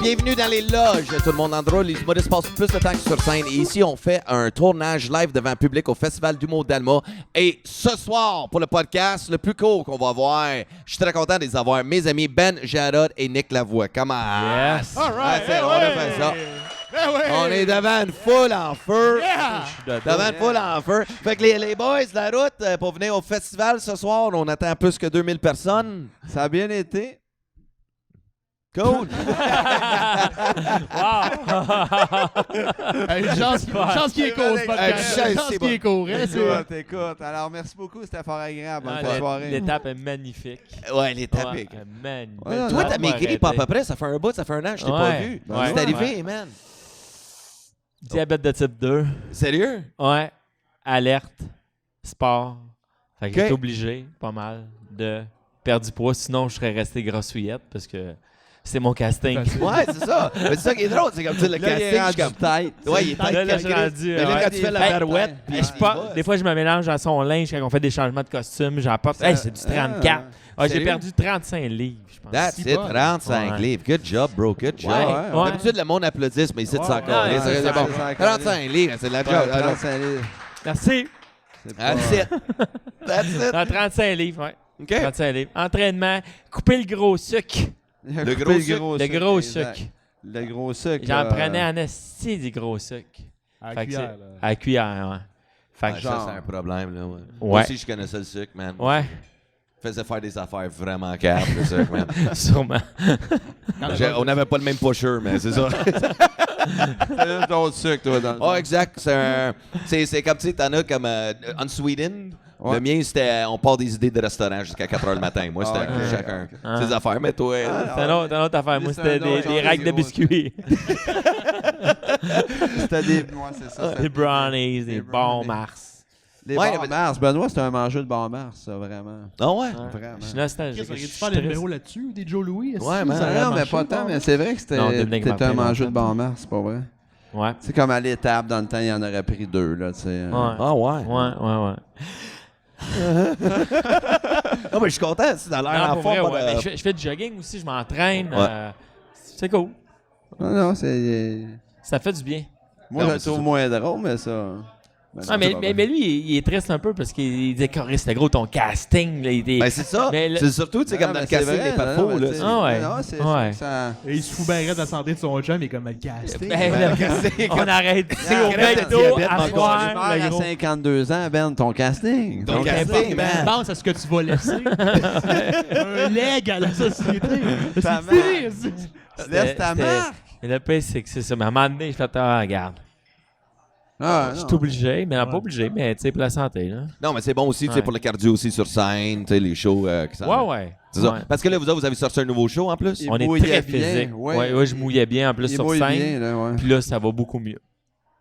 Bienvenue dans les loges. Tout le monde en drôle. Les humoristes passent plus de temps que sur scène. Et ici, on fait un tournage live devant public au Festival d'humour d'Alma. Et ce soir, pour le podcast, le plus court qu'on va avoir, je suis très content de les avoir. Mes amis Ben Jarod et Nick Lavoie. Comment? Yes. All right. On a fait ça. On est devant une foule en feu. Yeah. Devant une foule en feu. Fait que les boys de la route, pour venir au festival ce soir, on attend plus que 2000 personnes. Ça a bien été. Cool. Une chance qu'il est court, ce podcast. Une chance qu'il est court. Écoute. Alors, merci beaucoup. C'était fort agréable. Ah, Bonne soirée. L'étape est magnifique. Ouais, les tapés. Ouais, magnifique. Ouais, Toi, t'as Faut maigri arrêter. pas à peu près. Ça fait un bout, ça fait un an, je t'ai pas vu. Ouais. C'est arrivé, man. Diabète de type 2. Sérieux? Ouais. Alerte. Sport. Fait que Ok. j'étais obligé, pas mal, de perdre du poids. Sinon, je serais resté grossouillette parce que c'est mon casting. Ouais, c'est ça. Mais c'est ça qui est drôle. C'est comme tu sais, le Là, il est casting, je rendu suis comme. tête. Ouais, il est tête. Là, je suis calculé. rendu, Mais là, ouais. quand tu fais la Hey, barouette, puis Je des fois, je me mélange à son linge quand on fait des changements de costume. J'apporte. Hey, c'est du 34. J'ai Sérieux? perdu 35 livres, je pense. That's it, 35 Ouais. livres. Good job, bro. Good job. Ouais. D'habitude, le monde applaudit, mais ici, c'est encore. Ouais, C'est bon. c'est 35 livres, c'est de la job. Ouais, 35 livres. Merci. C'est pas- That's it. That's it. Dans 35 livres, ouais. OK. 35 livres. Entraînement. Couper le gros sucre. Il a Le coupé gros sucre. Le gros exact. sucre. Le gros sucre. J'en prenais en esti du gros sucre. À la Fait que cuillère, c'est- là. À la cuillère, ouais. Fait que Ouais, genre- ça, c'est un problème, là. Ouais. Ouais. Moi aussi, je connaissais le sucre, man. Ouais, Faisait faire des affaires vraiment caves, le sucre, man. sûrement. On n'avait pas le même pusher, mais c'est ça. C'est d'autres sucres, toi, dans le Oh, exact. C'est comme, tu sais, t'en as comme Unsweetened. Ouais. Le mien, c'était on part des idées de restaurant jusqu'à 4 h le matin. Moi, c'était Ah, ouais. chacun Ah. ses affaires. Mais toi, C'est une autre affaire. Moi, C'est c'était un autre des genre racks de de gros biscuits. C'était des. Ouais, c'est ça. Des brownies, des Des bons brownies. Mars. Les Ouais, bars mais- Mars. Benoît, c'est un mangeur de bars Mars, ça, vraiment. ah ouais? Vraiment. Je suis nostalgique. Chris, aurais-tu Je suis faire le triste. numéro là-dessus, des Joe Louis? est-ce Ouais, que man. ça aurait Non, mais marché, pas tant, bon? mais c'est vrai que Non, Dominique t'étais Martin, un mangeur en de fait. bar Mars, c'est pas vrai? Ouais. C'est comme à l'étape, dans le temps, il y en aurait pris 2, là, tu sais. Ouais. Ah ouais? Ouais. Non, mais je suis content. C'est dans l'air Non, en pour vrai, forme. ouais. Mais je fais du jogging aussi, je m'entraîne. Ouais. C'est cool. Non, c'est... Ça fait du bien. Moi, Non, je mais le c'est trouve ça. moins drôle, mais ça... Ben, Ah, non, c'est pas mais vrai. lui, il est triste un peu parce qu'il dit Coris, c'était gros ton casting. Là, Ben, c'est ça. Mais le- C'est surtout, tu sais, comme Non, dans le mais c'est casting vrai, des pas non, faux, mais là. tu sais, Ah ouais. non, c'est Ouais. ça... Et il se fout bien raide de la santé de son chum, il est comme casting. Ben, là, on arrête ici au Arrête, McDo diabète, à mon Tu soir, meurs le à gros. 52 ans, Ben, ton casting. Ton casting, man. Pense à ce que tu vas laisser. Un leg à la société. Ta C'est fini. Laisse ta marque. Mais le pire, c'est que c'est ça. Mais à un moment donné, je fais regarde. Ah, Je non. suis obligé, mais non, pas Ouais. obligé, mais tu sais, pour la santé, là. Non, mais c'est bon aussi, tu sais, Ouais. pour le cardio aussi sur scène, tu sais, les shows qui s'en Ouais. C'est ça. Ouais. Parce que là, vous autres, vous avez sorti un nouveau show en plus? Il On est mouillait très bien, physique. ouais. Ouais, je mouillais bien en plus Il sur mouille scène. bien, là, ouais. Puis là, ça va beaucoup mieux.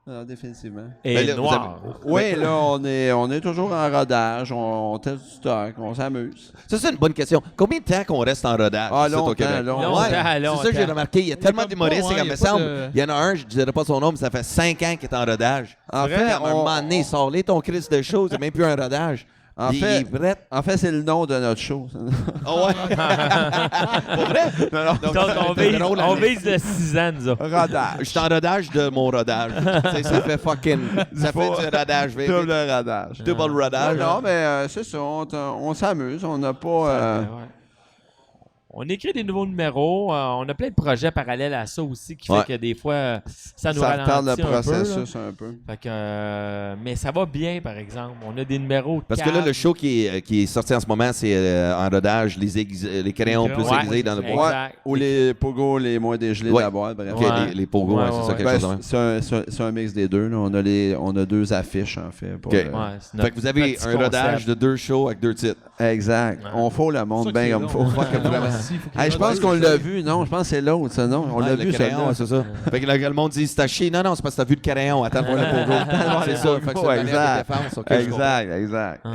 Non, définitivement. Et Ben là, vous noir. Oui, là, on est toujours en rodage, on teste du stock, on s'amuse. Ça, c'est une bonne question. Combien de temps qu'on reste en rodage? Ah, ici, au longtemps, Québec? longtemps. Ouais, c'est ça que j'ai remarqué. Il y a tellement comme d'humoristes, pas, c'est hein, comme il y me a pas semble. de- Il y en a un, je dirais pas son nom, mais ça fait 5 ans qu'il est en rodage. En Fait, fait, à un moment donné, sors-les ton crise de show, c'est même plus un rodage. En Il fait- est prêt. En fait, c'est le nom de notre show. Ah ouais? Pour vrai? Donc, on vise le 6 ans, nous autres. Rodage. Je suis en rodage de mon rodage. Tu sais, ça fait fucking... Ça fait du rodage. baby. Double rodage. Double rodage. Non, mais c'est ça, on s'amuse, on n'a pas... Ouais. On écrit des nouveaux numéros. On a plein de projets parallèles à ça aussi qui Ouais. fait que des fois, ça nous ça ralentit retarde le un peu. là. processus un peu. Fait que, mais ça va bien, par exemple. On a des numéros. Parce que là, le show qui est sorti en ce moment, c'est en rodage, les crayons plus Ouais, aiguisés dans le bois. exact. Ou les pogos, les moins dégelés Ouais. de la boîte, bref. Ok, Ouais. les pogos, Ouais, ouais, c'est ça, ouais. quelque Ben, chose de même. c'est un mix des deux. Là. On a deux affiches, en fait. Pour, Ok. Ouais, c'est Fait que vous avez notre un petit rodage concept. de 2 shows avec 2 titres. Exact. Ouais. On faut le monde bien comme il faut. Hey, je pense qu'on l'a vu, non? Je pense que c'est l'autre, ça, non? On l'a Ouais, vu, le ça. crayon, ouais, c'est ça. Fait que là, le monde dit, c'est à chier. Non, non, c'est parce que t'as vu le crayon. Attends de voir le pogo. C'est ça. Fait que ça Ouais, donnait exact. la défense. Ok, je comprends. Exact. Ouais.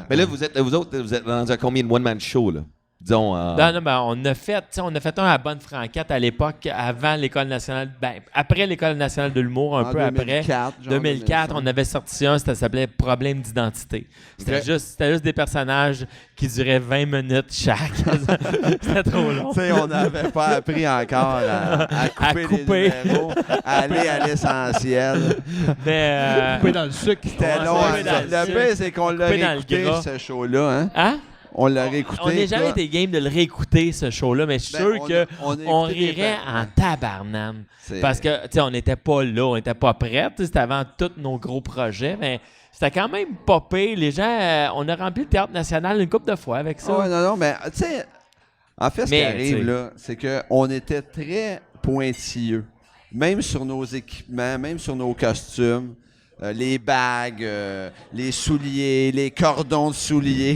Mais là, vous autres, vous êtes rendu à combien de one-man show, là? disons... Non, ben, on a fait un à Bonne-Franquette à l'époque, avant l'École nationale, après l'École nationale de l'humour, un En peu après. 2004, on avait sorti un, ça s'appelait Problème d'identité. C'était juste des personnages qui duraient 20 minutes chaque. C'était trop long. Tu sais, on n'avait pas appris encore à couper les numéros, à aller à l'essentiel. Mais, Coupé dans le sucre. C'était long. couper dans Le le pire, c'est qu'on l'a couper dans le réécouté, gras. ce show-là. Hein? On l'a réécouté. On n'a jamais toi. été game de le réécouter, ce show-là, mais je suis sûr on a qu'on écouté des rirait en tabarnane. C'est- Parce que, tu sais, on n'était pas là, on n'était pas prêts. C'était avant tous nos gros projets, mais c'était quand même pas pire. Les gens, on a rempli le Théâtre National une couple de fois avec ça. Ouais, non, mais tu sais, en fait, ce qui Mais, arrive, t'sais. là, c'est qu'on était très pointilleux. Même sur nos équipements, même sur nos costumes. Les bagues, les souliers, les cordons de souliers.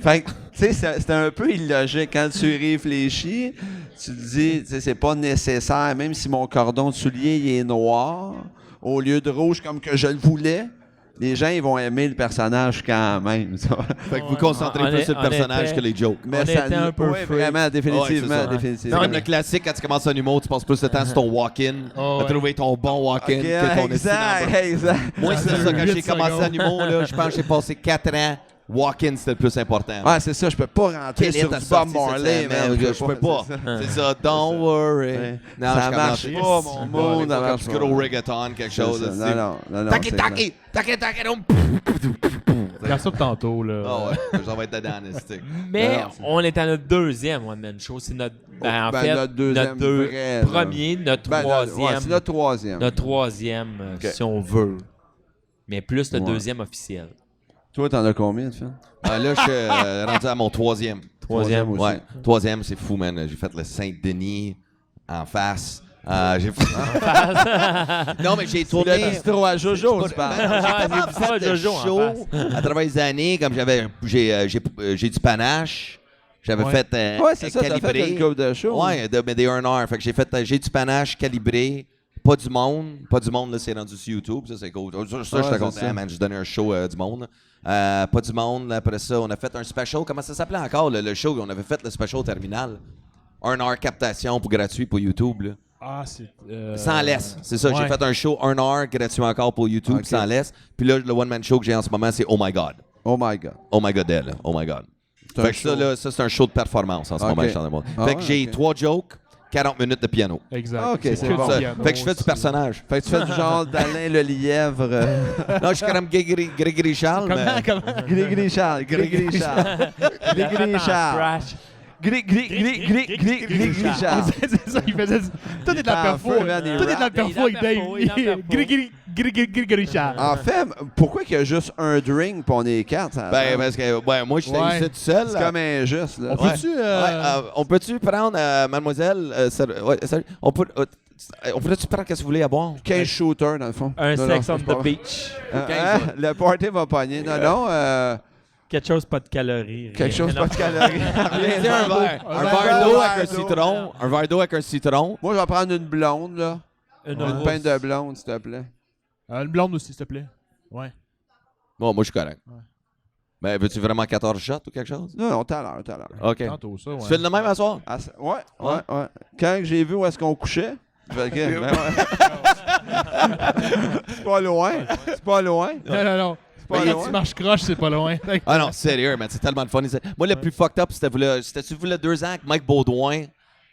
Fait que, tu sais, c'était un peu illogique. Quand tu réfléchis, tu te dis, tu sais, c'est pas nécessaire, même si mon cordon de soulier il est noir, au lieu de rouge comme que je le voulais, les gens ils vont aimer le personnage quand même. Ça. Fait que vous concentrez plus sur le personnage que les jokes. Mais On était un peu ouais, freak. vraiment, définitivement, Ouais, c'est ça. définitivement. C'est comme le classique, quand tu commences un humour, tu passes plus de temps sur ton walk-in, à trouver ton bon walk-in Ok, que ton exact, esti exact. Moi, c'est ça, quand j'ai 8 commencé secondes. en humour, là, je pense que j'ai passé 4 ans. Walk-in, c'était le plus important. Ouais, c'est ça, je peux pas rentrer Quel sur hit a du Bob sorti cette Marley, semaine? man. Je peux pas. c'est ça. C'est ça, don't worry. Ouais. Non, Ça je marche commence- pas, mon monde, ça Comme marche du pas. gros reggaeton, quelque C'est chose. ça. Non. Taki, c'est taki, taki, taki, donc. Regarde ça tantôt, là. Ah ouais, j'en vais être dedans, esti. Mais Non, c'est- on est à notre deuxième one-man show. C'est notre, en Ben, fait, notre deuxième vrai, là. premier, notre Ben, troisième. ouais, c'est notre troisième. Notre troisième, si on veut. Mais plus le Ouais. deuxième officiel. Toi, t'en as combien de films? Là, je suis rendu à mon troisième. Troisième aussi. Ouais, troisième, c'est fou, man. J'ai fait le Saint-Denis en face. J'ai Non, mais j'ai tourné. Le bistrot à Jojo, tu J'ai parles. tellement bistrot à fait de Jojo en show face. à travers les années, comme j'ai du panache. J'avais Ouais. fait Ouais, c'est ça, t'as calibré. fait une coupe de show. Ouais, mais des earners. Fait que j'ai du panache calibré. Pas du monde. Pas du monde, là, c'est rendu sur YouTube. Ça, c'est cool. Ça, Ouais, j'étais c'est content, ça. man. Je donnais un show du monde. Pas du monde. Là, après ça, on a fait un special. Comment ça s'appelait encore, le show? On avait fait le special terminal. 1 heure captation pour gratuit pour YouTube, là. Ah, c'est. Sans laisse. C'est ça, j'ai ouais. fait un show 1 heure gratuit encore pour YouTube, Ok. sans laisse. Puis là, le one-man show que j'ai en ce moment, c'est Oh My God. Oh my God. Oh My God, elle. Oh My God. C'est Fait un que ça, show. là, ça, c'est un show de performance en ce Ok. moment. Je suis en train de voir. Ah Fait que ouais, j'ai ok. 3 jokes, 40 minutes de piano. Exact. Ah, ok, c'est que bon. du Ça. piano, Fait que je fais du c'est- personnage. Fait que tu fais du genre d'Alain le lièvre. Non, je suis comme Grégory Charles, mais... Comment? Grégory Charles. Grégory Charles. Grégory Charles. Grégory Charles. C'est ça, il faisait. Tout est de la En perfo. feu, man, il Tout est de la rappe. perfo avec Il est dans le perfo, Dave. Grégory Charles. En fait, pourquoi qu'il y a juste un drink pis on est quatre? Ça Ben, parce que moi, je suis Ouais. ici tout seul. c'est comme injuste, là. On peut-tu. On peut-tu prendre, mademoiselle, on peut-tu prendre qu'est-ce que vous voulez à boire? 15 shooters, dans le fond. Un Non, sex non, on c'est pas the vrai. beach. Le party va pogner. Non. Quelque chose pas de calories. Quelque chose Non. pas de calories. Viens, un verre. Un Un verre verre d'eau d'eau, avec un verre d'eau. citron. Un verre d'eau avec un citron. Moi, je vais prendre une blonde, là. Une Une rousse. pinte de blonde, s'il te plaît. Une blonde aussi, s'il te plaît. Ouais. Bon, moi, je suis correct. Ouais. Ben, veux-tu vraiment 14 shots ou quelque chose? Non, tout à l'heure, tout à l'heure. OK. Tantôt, ça, ouais. Tu fais le même à soir? Ah, ouais. Quand j'ai vu où est-ce qu'on couchait, je fais, OK, ben ouais. C'est pas loin. C'est pas loin. Non. pas Quand loin. tu marches croche, c'est pas loin. Ah non, sérieux, man, c'est tellement de fun. Moi, le plus fucked up, c'était-tu le 2 ans avec Mike Baudouin?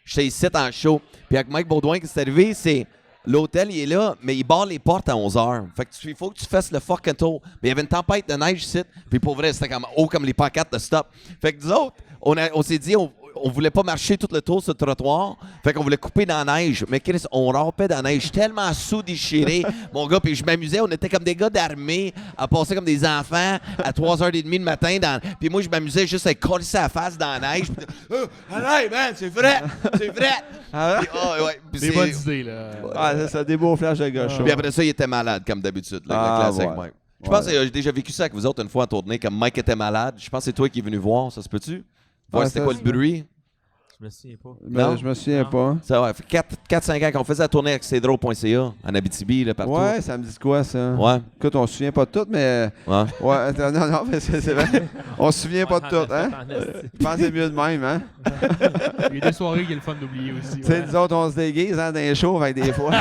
J'étais ici en show. Puis avec Mike Baudouin, ce qui est arrivé, c'est l'hôtel, il est là, mais il barre les portes à 11h. Fait que il faut que tu fasses le fucking tour. Mais il y avait une tempête de neige ici. Puis pour vrai, c'était comme haut comme les pancartes de stop. Fait que nous autres, on s'est dit, on voulait pas marcher tout le tour sur le trottoir. Fait qu'on voulait couper dans la neige. Mais Chris, on rampait dans la neige tellement sous-déchiré, mon gars. Puis je m'amusais. On était comme des gars d'armée à passer comme des enfants à 3h30 le matin. Puis moi, je m'amusais juste à coller sa face dans la neige. Puis, allez, man, c'est vrai! C'est vrai! Ah, Puis, ouais, puis Des c'est- bonnes idées, là. ah, c'est ça, des beaux flashs de gauche. Puis après ça, il était malade, comme d'habitude. Là, Ah, le classique, ouais. Mike. Je pense que j'ai déjà vécu ça avec vous autres une fois en tournée, comme Mike était malade. Je pense que c'est toi qui es venu voir, ça se peut-tu? Voir Ah, c'était ça, quoi le c'est- bruit? Je me souviens pas. Non? Je me souviens Non. pas. Ça ouais, fait 4-5 ans qu'on faisait la tournée avec cedro.ca en Abitibi, là, partout. Ouais, ça me dit quoi, ça? Ouais. Écoute, on se souvient pas de tout, mais... Ouais. Ouais, non, mais c'est vrai. On se souvient pas de tout, hein? En esti. Je pense que c'est mieux de même, hein? Il y a des soirées qui est le fun d'oublier aussi. Tu sais, ouais. nous autres, on se déguise hein, dans les shows, avec des fois.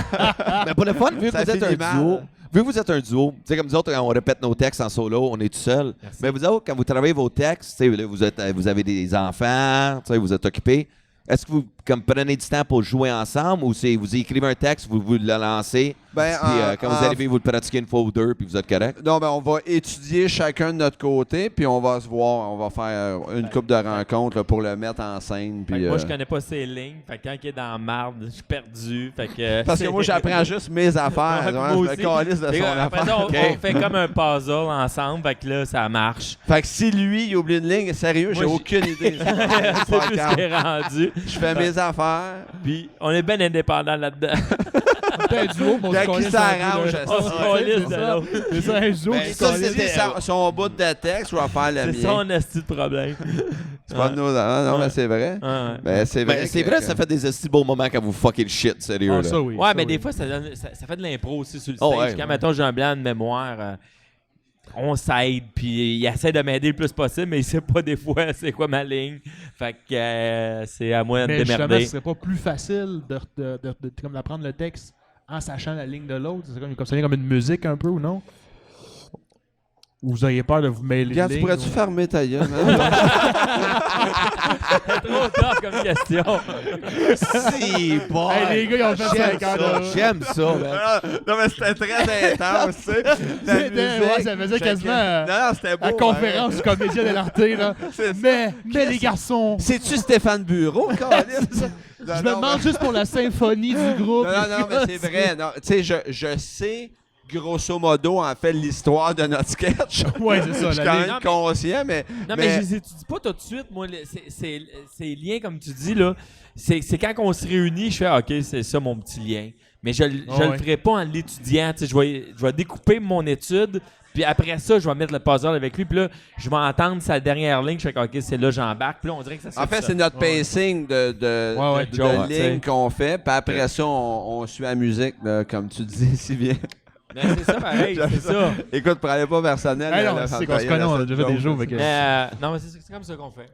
Mais pour le fun, vu que Ça vous êtes finit un mal. duo, vu que vous êtes un duo, tu sais, comme nous autres, quand on répète nos textes en solo, on est tout seul. Merci. Mais vous autres, quand vous travaillez vos textes, tu sais, là, vous avez des enfants, tu sais, vous êtes occupés. Est-ce que vous comme, prenez du temps pour jouer ensemble ou c'est vous écrivez un texte, vous le lancez, Ben, puis quand vous arrivez, vous le pratiquez une fois ou deux, puis vous êtes correct? Non, ben on va étudier chacun de notre côté, puis on va se voir. On va faire une couple de rencontres là, pour le mettre en scène. Fait Puis, que moi, je connais pas ses lignes. Fait que quand il est dans la marde, je suis perdu. Fait que, Parce que moi, j'apprends juste mes affaires. Ouais, ouais, moi je me aussi. calisse de Et son après affaire. ça, OK. on fait comme un puzzle ensemble. Fait que là, ça marche. Fait que si lui, il oublie une ligne, sérieux, j'ai Moi, aucune idée. C'est plus ce qui est rendu. Je fais mes affaires. Puis on est bien indépendants là-dedans. T'es un duo, mais on se Quand calisse qui un s'arrange, peu, là. On se calisse C'est de ça. l'autre. C'est ça, un duo Ben, qui se ça, calisse. c'était son bout de texte, je vais faire le C'est mien. son esti de problème. C'est pas de nos non, mais c'est vrai. Ouais. Ben, c'est vrai. Ben, c'est vrai, ça fait des esti beaux moments quand vous fuckez le shit, sérieux. Ah, là. ça, oui. Ouais, ça, mais oui. des fois, ça fait de l'impro aussi sur le Oh, stage. ouais, Quand, ouais. mettons, j'ai un blanc de mémoire, on s'aide, puis il essaie de m'aider le plus possible, mais il sait pas des fois c'est quoi ma ligne. Fait que c'est à moi de Mais justement, démerder. ce serait pas plus facile comme d'apprendre le texte en sachant la ligne de l'autre? C'est comme ça vient comme une musique un peu, ou non? Ou vous auriez peur de vous mêler Regarde, de tu lignes, pourrais-tu ou- fermer ta gueule? hein? C'est trop tough comme question. Si, bon. Hey, les gars, ils ont fait J'aime 5 ans, ça, là. j'aime ça, man. Non, mais c'était très intense, tu sais. La C'était- musique. ouais, ça faisait quasiment Non, c'était beau. la conférence du comédien de l'arté, là. Mais les garçons, C'est-tu Stéphane Bureau, câlisse? je me demande juste pour la symphonie du groupe. Non, mais c'est vrai. Non, tu sais, je sais, grosso modo, en fait, l'histoire de notre sketch. Ouais, c'est ça. Je suis la quand ligne. même conscient, mais... Non, mais je les étudie pas tout de suite. Moi, ces liens, comme tu dis, là, c'est quand on se réunit, je fais OK, c'est ça mon petit lien. Mais je le ouais. ferai pas en l'étudiant. Tu sais, je vais découper mon étude, puis après ça, je vais mettre le puzzle avec lui, puis là, je vais entendre sa dernière ligne. Je fais OK, c'est là, j'embarque. Puis là, on dirait que ça se En fait, tout c'est notre pacing de Ouais, Joe, lignes t'sais. qu'on fait. Puis après ça, on suit la musique, là, comme tu dis si bien. Mais c'est ça, pareil, c'est ça. Écoute, prenez pas personnel. Hey, non, là, c'est la qu'on se connaît, on a déjà fait des joke, jours. là. fait que- Mais, non, mais c'est comme ça qu'on fait.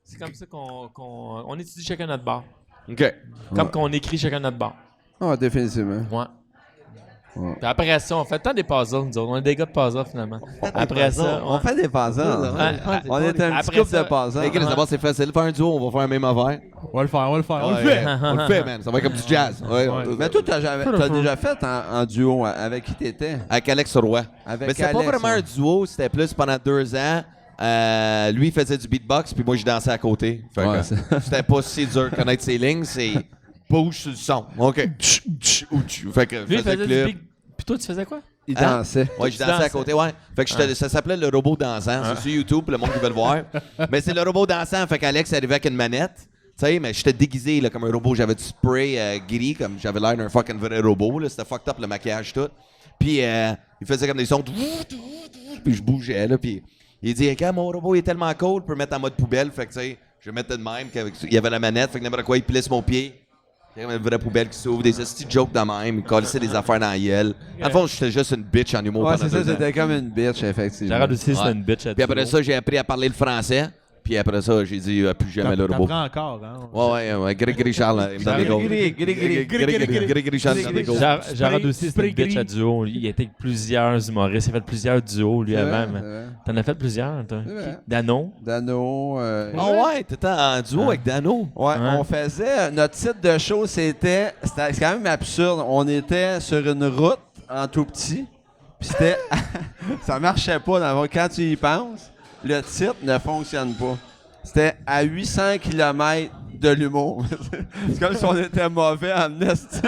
C'est comme ça qu'on étudie chacun notre bar. OK. Comme qu'on écrit chacun notre bar. Ah, définitivement. Ouais. Ouais. Puis après ça, on fait tant des puzzles, nous autres. On est des gars de puzzles, finalement. Après ça, On fait des puzzles. On est un petit Après couple ça- de puzzles. Hey, Chris, d'abord, c'est facile. Faire un duo, on va faire un même affaire. On va le faire, on va le faire. On le Ouais, fait. On le fait, man. Ça va être comme du jazz. Ouais, Ouais. Mais toi, t'as déjà fait en duo. Avec qui t'étais? Avec Alex Roy. Avec Mais c'était pas Alex, vraiment un duo, c'était plus pendant 2 ans. Lui, il faisait du beatbox, puis moi, je dansais à côté. Fait que, Ouais, c'était pas si dur de connaître ses lignes, c'est bouge sur le son. OK. Tch, tch, ou tch. Fait que lui, il faisais faisait clip. du big. Puis toi, tu faisais quoi? Il Hein? dansait. Ouais, je Tu dansais à dansais. côté, ouais. Fait que ça s'appelait le robot dansant. C'est sur YouTube, pour le monde qui veut le voir. Mais c'est le robot dansant. Fait qu'Alex arrivait avec une manette. Tu sais, mais j'étais déguisé là, comme un robot. J'avais du spray gris, comme j'avais l'air d'un fucking vrai robot. Là. C'était fucked up le maquillage, tout. Puis il faisait comme des sons. Puis je bougeais, là. Puis il dit, quand mon robot est tellement cool, je peux le mettre en mode poubelle. Fait que, tu sais, je le mettais de même. Il y avait la manette. Fait que n'importe quoi, il plisse mon pied. Il y avait une vraie poubelle qui s'ouvre, des hosties jokes de même, il collait des affaires dans la gueule. En fond, j'étais juste une bitch en humour Ouais, pendant c'est ça, 2 ans. c'était comme une bitch, effectivement. Gérard aussi, c'est Ouais. une bitch à Puis après ça, j'ai appris à parler le français. Puis après ça, j'ai dit plus jamais le robot. T'apprends encore, hein? Ouais, Grégory Charles, il me donne des goals. Grégory Charles, il me donne des goals. Gérard aussi, c'est spray une bitch gris. à duo. Il était avec plusieurs humoristes. Il a fait plusieurs duos, lui, C'est vrai, avant. c'est mais- vrai. T'en as fait plusieurs, toi? C'est vrai. Dano. Dano. Ah ouais, t'étais en duo avec Dano. Ouais, Ouais. on faisait. Notre titre de show, c'était c'est quand même absurde. On était sur une route en tout petit. Puis c'était. Ça marchait pas. Quand tu y penses, le titre ne fonctionne pas. C'était à 800 km de l'humour. C'est comme si on était mauvais en esti.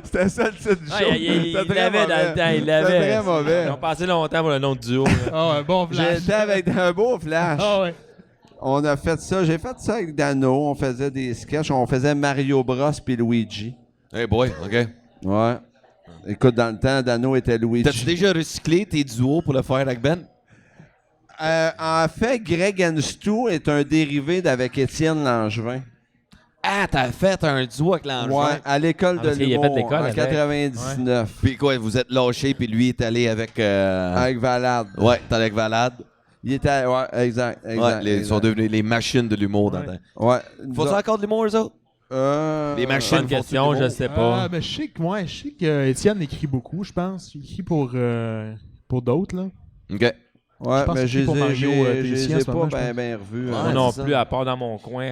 C'était ça le titre du show. Ah, il C'était très l'avait dans mauvais. le temps, il C'était l'avait. très mauvais. Ils ont passé longtemps pour le nom de duo. là. Ah ouais, bon flash. J'étais avec un beau flash. Ah ouais. On a fait ça. J'ai fait ça avec Dano. On faisait des sketchs. On faisait Mario Bros puis Luigi. Hey boy, OK. Ouais. Écoute, dans le temps, Dano était Luigi. T'as-tu déjà recyclé tes duos pour le faire avec Ben? En fait, Greg and Stu est un dérivé d'avec Étienne Langevin. Ah, t'as fait un duo avec Langevin. Ouais, à l'école de parce qu'il a fait l'humour l'école en avec. 99. Puis quoi, vous êtes lâchés, puis lui est allé avec... Avec Valade. Ouais, t'es avec Valade. Il était... Ouais, exact. Ouais, ils sont devenus les machines de l'humour dans le temps. Ouais. Faut-tu encore de l'humour, eux autres? Les machines. Bonne question, je sais pas. Mais je sais que Étienne écrit beaucoup, je pense. Il écrit pour d'autres, là. OK. Ouais, pense mais que je c'est pour Mario, les Tessier en ai ce moment, pas je pense. bien revus. Moi Ouais, non c'est plus, ça. à part dans mon coin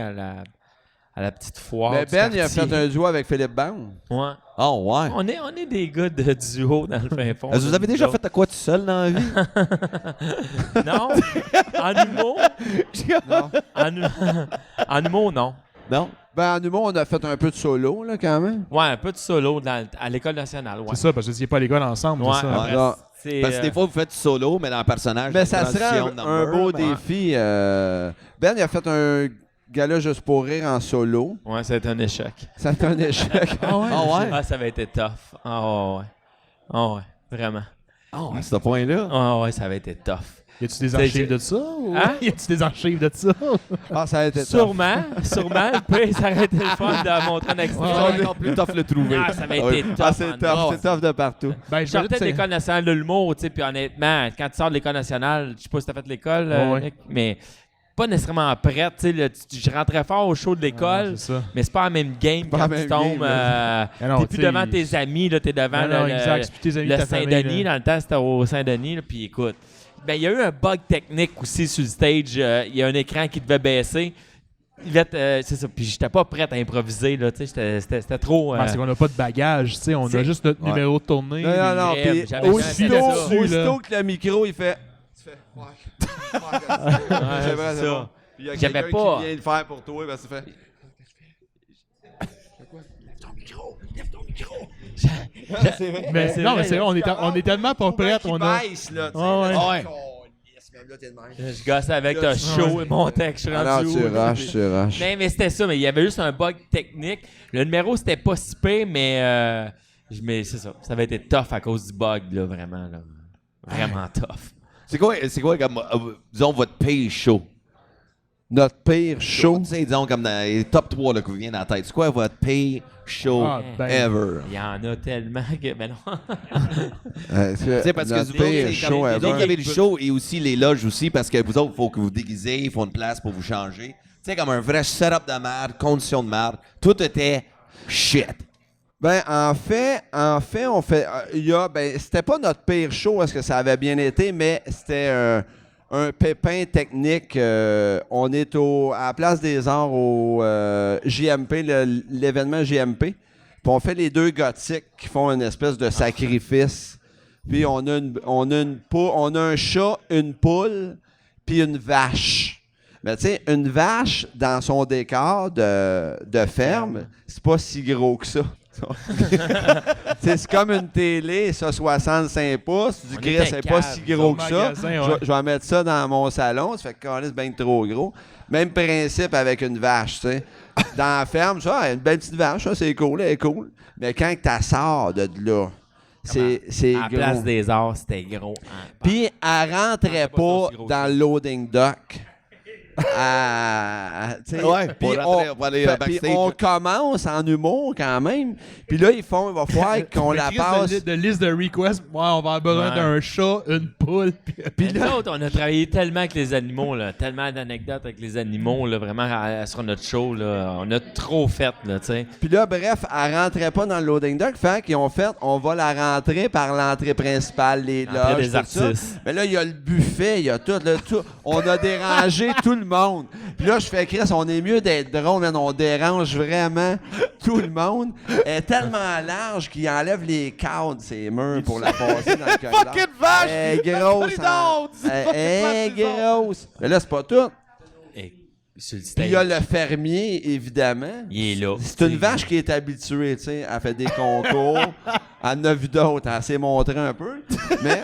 à la petite foire. Mais du Ben, il a quartier. fait un duo avec Philippe Bond. Ouais. Oh, ouais. On est des gars de duo dans le fin fond. Vous avez déjà fait de quoi tout seul dans la vie? Non. En humour? Non. En humour, non. Non? Ben, en humour, on a fait un peu de solo, là, quand même. Ouais, un peu de solo à l'École nationale. Ouais. C'est ça, parce que vous n'étiez pas à l'école ensemble, Ouais, c'est ça. après, Non. c'est, Parce que des fois, vous faites du solo, mais dans le personnage... Mais la ça serait transition un number, beau mais- défi. Ben, il a fait un gala juste pour rire en solo. Ouais, ça a été un échec. Ça a été un échec. Ah ouais? Ah, ça avait été tough. Ah ouais. Ah ouais, vraiment. Ah, à ce point-là? Ah ouais, ça avait été tough. Y a-tu des C'est- archives de ça? Ou... Hein? Y a-tu des archives de ça? Ah, ça a été tough. Sûrement, puis ça aurait été le fun de montrer un extrait. C'est encore plus tough le trouver. Ah, ça avait Ouais. été tough. Ah, c'est en tough, c'est tough de partout. Ben, Je sortais de l'École nationale de l'humour, tu sais, puis honnêtement, quand tu sors de l'École nationale, je sais pas si t'as fait l'école, Ouais. Nick, mais pas nécessairement prête, tu sais, je rentrais fort au show de l'école, c'est ça. mais c'est pas la même game Pas quand la tu même tombes, game, Ah non, t'es plus t'sais, devant tes amis, là, t'es devant Non, non, le exact, c'est plus tes amis de ta famille, Saint-Denis, là. dans le temps c'était au Saint-Denis, là, puis écoute, ben il y a eu un bug technique aussi sur le stage, il y a un écran qui devait baisser, c'est ça, puis j'étais pas prête à improviser, là, tu sais, c'était trop... Ben, c'est qu'on n'a pas de bagage, tu sais, on a c'est- juste notre Ouais. numéro de tournée. Non, non, non. Bref, Puis j'avais jamais fait ça. aussitôt que le micro, il fait... Tu fais... Ouais, C'est vrai, c'est c'est ça. bon. Puis il y a J'avais quelqu'un pas- qui vient le faire pour toi, ben tu fais... C'est vrai. Mais c'est non, vrai, mais c'est vrai, on est tellement pas prêts. On a... baisse, là, tu Ah ouais. sais. Ouais. Là, t'es de même. Je gosse avec Là, le show et mon texte, je suis Alors, rendu tu où? rushes, tu rushes. Mais c'était ça, mais il y avait juste un bug technique. Le numéro, c'était pas si pire, mais c'est ça. Ça avait été tough à cause du bug, là, vraiment. Là. Vraiment tough. C'est quoi comme, disons, votre pire show? Notre pire show. Tu sais, disons, comme dans les top 3 là, qui vous vient dans la tête. C'est quoi votre pire show Ah, ben, ever? Il y en a tellement que. Mais non. Tu sais, parce que notre vous autres, pire c'est show comme- vous ever. autres, vous avez le show et aussi les loges aussi, parce que vous autres, il faut que vous déguisez, il faut une place pour vous changer. Tu sais, comme un vrai setup de merde, condition de merde. Tout était shit. Ben, en fait, on fait. C'était pas notre pire show, parce que ça avait bien été, mais c'était un pépin technique. On est à la Place des Arts au JMP, l'événement JMP. Puis on fait les deux gothiques qui font une espèce de sacrifice. Puis on a un chat, une poule, puis une vache. Mais tu sais, une vache dans son décor de ferme, c'est pas si gros que ça. C'est comme une télé, ça, 65 pouces. Tu dis, On Chris, était c'est pas cave, si gros au que ça. magasin, ouais. Je vais mettre ça dans mon salon. Ça fait que c'est bien trop gros. Même principe avec une vache, tu sais. Dans la ferme, ça, une belle petite vache, ça, c'est cool, elle est cool. Mais quand tu sors de là, c'est À la gros. place des arts, c'était gros. Hein. Puis elle rentrait Ah, pas aussi gros dans le loading dock. Tu sais, Ouais, puis pour rentrer, pour aller, puis backstage. on commence en humour quand même. Puis là, il va falloir qu'on la Chris, passe. de liste de requests, ouais, on va avoir besoin Ouais. d'un chat, une poule, puis Puis nous autres, on a travaillé tellement avec les animaux, là, tellement d'anecdotes avec les animaux, là, vraiment sur notre show. Là, on a trop fait, là, tu sais. Puis là, bref, elle rentrait pas dans le loading dock. Fait qu'ils ont fait, on va la rentrer par l'entrée principale, les Après loges, des tout ça. artistes. Mais là, il y a le buffet, il y a tout, là, tout. On a dérangé tout le monde. Puis là, je fais, Chris, on est mieux d'être drôle, mais on dérange vraiment tout le monde. Elle est tellement large qu'il enlève les cadres de ses murs pour la passer dans le corridor. Fucking vache! Elle est grosse. Corridor, dis Elle est grosse. Mais là, c'est pas tout. Et sur le Puis stage, il y a le fermier, évidemment. il est là. C'est une vache qui est habituée, tu sais. Elle fait des concours. Elle en a vu d'autres. Elle s'est montrée un peu. Mais.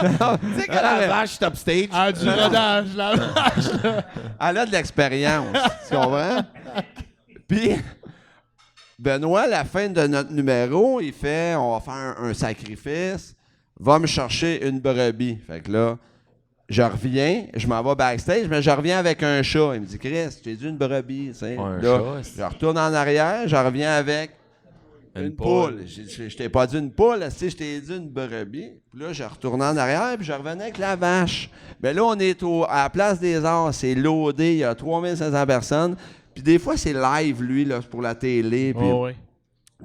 Tu sais, quand la vache est upstage, ah, du rodage, la vache, là. Elle a de l'expérience. Tu comprends? Puis, Benoît, à la fin de notre numéro, il fait, on va faire un sacrifice, va me chercher une brebis. Fait que là, je reviens, je m'en vais backstage, mais je reviens avec un chat. Il me dit, Chris, j'ai dit une brebis. Tu sais. Un Là, chat, je retourne en arrière, je reviens avec une poule. Je t'ai pas dit une poule, je t'ai dit une brebis. Puis là, je retourne en arrière, puis je revenais avec la vache. Mais là, on est à la Place des Arts, c'est loadé, il y a 3500 personnes. Puis des fois, c'est live, lui, là, pour la télé. Puis, Oh, oui.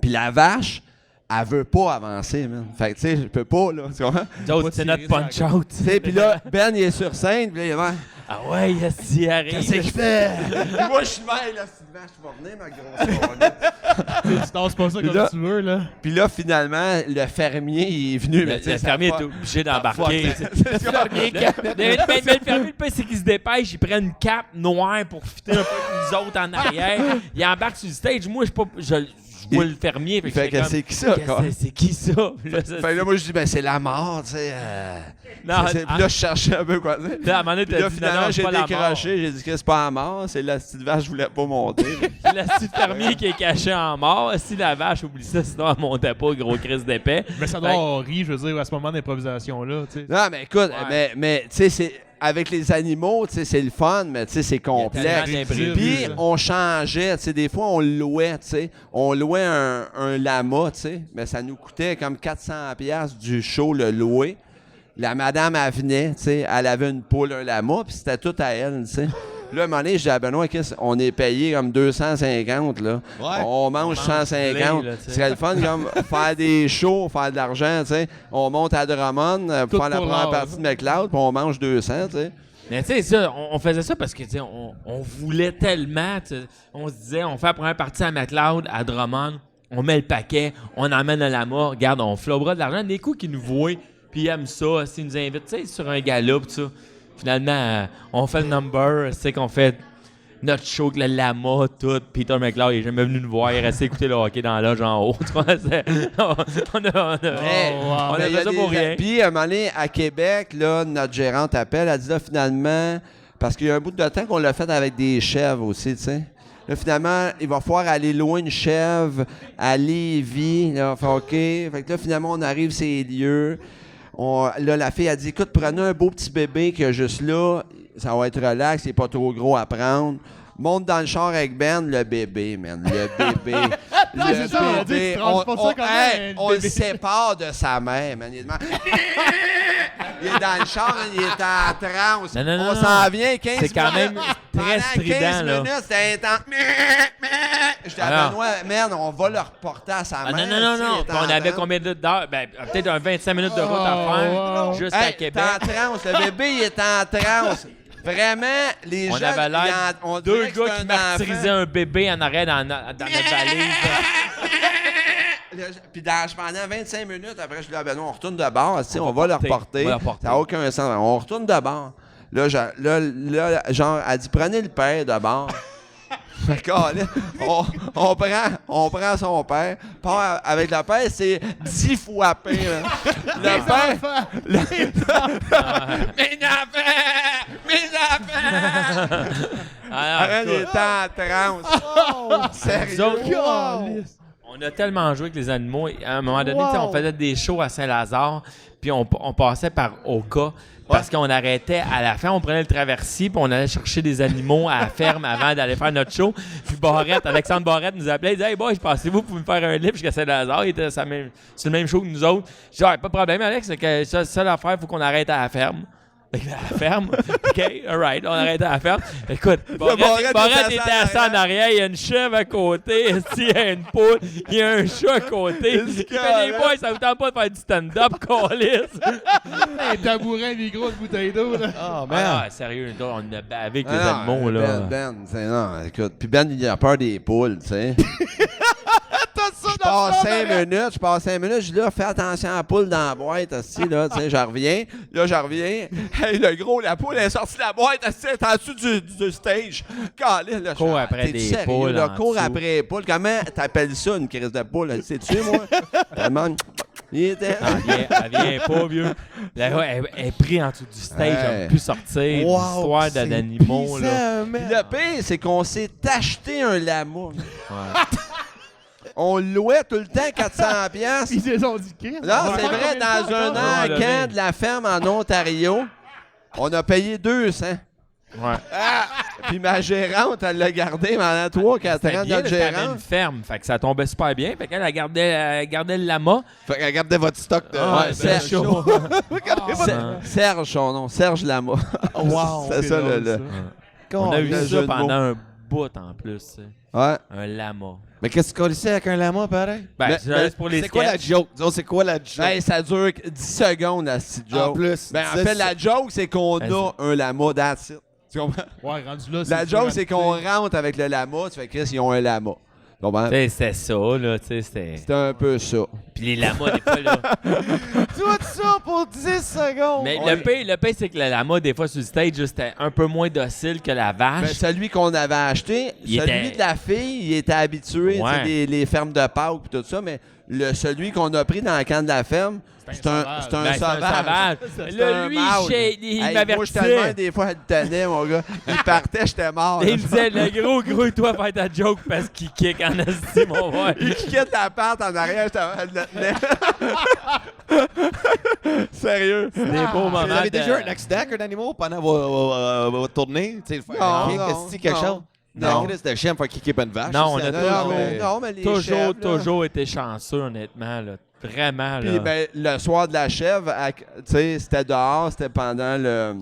puis la vache, elle veut pas avancer, man. Fait que, tu sais, je peux pas, là. Tu comprends? Nous autres, c'est notre punch-out. Tu sais, puis là, Ben, il est sur scène, puis là, il est là. Ah ouais, yes, il arrive. Qu'est-ce qu'il fait? Puis moi, je suis mal, là, cette vache, tu vas venir, ma grosse conne. Tu tasses pas ça Puis comme là- tu veux, là. Puis là, finalement, le fermier, il est venu. mais tu sais, Le ça fermier fuck- est obligé ça d'embarquer. fuck- Le fermier, mais le fermier, le pire, c'est qu'il se dépêche, il prend une cape noire pour fitter un peu avec nous autres en arrière. Il embarque sur le stage. Moi, je vois le fermier. Il fait j'étais que comme, c'est qui ça, quoi? C'est qui ça? Puis là, Fait que là, moi, je dis, ben, c'est la mort, tu sais. Non, Puis là, je cherchais un peu quoi dire. là, à un moment donné, Puis t'as là, dit, non, finalement, non, c'est j'ai pas la mort. décroché. J'ai dit que c'est pas la mort, c'est la petite vache, je voulais pas monter. C'est le petit fermier qui est caché en mort. Si la vache, oublie ça, sinon elle montait pas, gros crise d'épais. Mais ça doit avoir ri, je veux dire, à ce moment d'improvisation-là, tu sais. Non, mais écoute, Ouais. mais tu sais, c'est. Avec les animaux, tu sais, c'est le fun, mais tu sais, c'est tellement complexe. d'imprévus, Puis, là. on changeait, tu sais, des fois, on louait, tu sais. On louait un lama, tu sais, mais ça nous coûtait comme 400$ du show, le louer. La madame, elle venait, tu sais, elle avait une poule, un lama, puis c'était tout à elle, tu sais. Là, à un moment donné, je dis à Benoît, on est payé comme 250, là. Ouais. On mange 150. blé, là, tu sais. Ce serait le fun, comme faire des shows, faire de l'argent, tu sais. On monte à Drummond, Tout faire la pour première l'art. partie de McLeod, puis on mange 200, tu sais. Mais tu sais, ça, on faisait ça parce que, tu sais, on voulait tellement. Tu sais, on se disait, on fait la première partie à McLeod, à Drummond, on met le paquet, on emmène un lama, regarde, on flobera de l'argent. Des coups qui nous voient, puis ils aiment ça, s'ils nous invitent, tu sais, sur un gala, pis ça. Finalement, on fait le number, c'est qu'on fait notre show avec le lama, tout. Peter McLeod, il est jamais venu nous voir, il est resté écouter le hockey dans la loge en haut. Tu vois, on a Mais il y fait a ça pour des- rien. Puis, à un moment donné, à Québec, là, notre gérante appelle, elle dit là, finalement, parce qu'il y a un bout de temps qu'on l'a fait avec des chèvres aussi, tu sais. Là, finalement, il va falloir aller loin une chèvre, à Lévis. Là, on fait OK. Fait que là, finalement, on arrive sur les lieux. Là, la fille a dit écoute, prenez un beau petit bébé qui est juste là. Ça va être relax, il n'est pas trop gros à prendre. Monte dans le char avec Ben, le bébé, man. Le bébé. c'est ça, on a dit, tu transportes ça quand même, on un le bébé. sépare de sa mère, man. Il est, il est dans le char, il est en transe. Non, non, non, On non. s'en vient 15 C'est quand même minutes. très Pendant strident, 15 là. minutes, c'était intense. Je dis à Alors. Benoît, merde, on va le reporter à sa Ah, mère. non, non, non, tu sais, non. il est Puis en on avait transe. combien d'heures? Ben, peut-être un 25 minutes de route à faire, wow. juste Hey, à Québec. t'es en transe. Le bébé, il est en transe. Vraiment, les On gens... avait l'air on deux dirait que gars c'est qui un martyrisaient enfant. un bébé en arrière dans notre valise. Puis pendant 25 minutes, après, je lui dis, ah, ben non, on retourne de bord, tu sais, on va le reporter. On va le reporter. Ça n'a aucun sens. On retourne de bord. Là, genre, elle dit, prenez le père de bord. Fait que, là, on prend son père. Part avec le père, c'est 10 fois pire. Le père... Mes enfants! Arrête, il est en transe. Sérieux? Nous autres, on a tellement joué avec les animaux. À un moment donné, tu sais, on faisait des shows à Saint-Lazare, puis on passait par Oka. Parce qu'on arrêtait à la fin, on prenait le traversier, puis on allait chercher des animaux à la ferme avant d'aller faire notre show. Puis Alexandre Barrette nous appelait, il disait « Hey boy, pensez-vous pour me faire un lift jusqu'à Saint-Lazare? » Il était sur le même show que nous autres. Je dis « Pas de problème, Alex, c'est que ça l'affaire, il faut qu'on arrête à la ferme. » À la ferme. OK, all right, on arrête à la ferme. Écoute, Barrette était assis en arrière, il y a une chèvre à côté, il y a une poule, il y a un chat à côté. Il fait des boys, ça vous tente pas de faire du stand-up, câlisse. Un tabouret, un micro, une bouteille d'eau, là. Oh, Ah, sérieux, nous autres, on a bavé avec les Ah, animaux, non, là. Ben, non, écoute. Puis Ben, il a peur des poules, tu sais. Je passe 5 minutes, je dis là, fais attention à la poule dans la boîte, aussi, là, tu sais, j'en reviens. Hey, le gros, la poule est sortie de la boîte, elle est en dessous du stage. Calé, là, Cours après t'es-tu des sérieux, poules là? en Cours dessous. après les poules. Comment t'appelles ça, une crise de poule? Sais-tu, moi? Tellement... Il était... Elle vient pas, vieux. Là, elle est prise en dessous du stage, elle Hey. peut plus sortir. Wow, L'histoire c'est d'animaux, là. Puis le pire, c'est qu'on s'est acheté un lama. On louait tout le temps 400$. Ils se sont dit, Chris. Non, c'est vrai, dans un moment donné. encan de la ferme en Ontario, On a payé 200. Ouais. Puis ma gérante, elle l'a gardé pendant 3-4 C'était ans, bien, notre là, t'avais une gérante. ferme, fait que ça tombait super bien. Fait qu'elle elle gardait le lama. Fait que regardez votre stock de. Ah, Ouais, ben, Serge. chaud. Serge, son nom. Serge Lama. Wow. C'est ça, le... On a eu le ça jeu de pendant mots. un bout en plus. Tu sais. Ouais. Un lama. Mais qu'est-ce que tu connaissais avec un lama, pareil? Ben, Mais- c'est pour les C'est quoi la sketchs. joke? Disons, c'est quoi la joke? Hey, ça dure 10 secondes, la petite joke. En plus. Ben, en fait, la joke, c'est qu'on a un lama, that's it. Tu comprends? Ouais, rendu là, La joke, c'est qu'on rentre avec le lama, tu fais Chris, ils ont un lama. Tu comprends? Tu sais, c'était ça, là. Tu sais, c'était. C'était un peu ça. Puis les lamas, des fois, là. Tout ça pour 10 secondes! Mais Ouais. le pire, c'est que le lama, des fois, sur le stage, juste, c'était un peu moins docile que la Ben, vache. celui qu'on avait acheté, Il celui était- de la fille, il était habitué, tu sais, Ouais. les fermes de Pâques et tout ça, mais celui qu'on a pris dans le camp de la ferme, c'est un Ben, c'est un sauvage. sauvage. C'est Là, un lui, mâle. il Hey, moi, je m'avertissait. tellement des fois, elle tenait, mon gars. Il partait, j'étais mort. Et il me disait, le gros, toi, faire ta joke parce qu'il kick en esti, mon boy. Il quitte la patte en arrière, elle le tenait. Sérieux. Des beaux moments. Vous avez de- déjà un accident avec un animal pendant votre tournée? Tu sais, faire Non, un kick, non, est-ce que quelque non. chose? Non. Chris de chien pour kicker une vache. Non, on ça, a là, Non, mais les toujours, chèvres, là. toujours été chanceux, honnêtement, là. Vraiment, là. Puis ben, le soir de la chèvre, tu sais, c'était dehors, c'était pendant le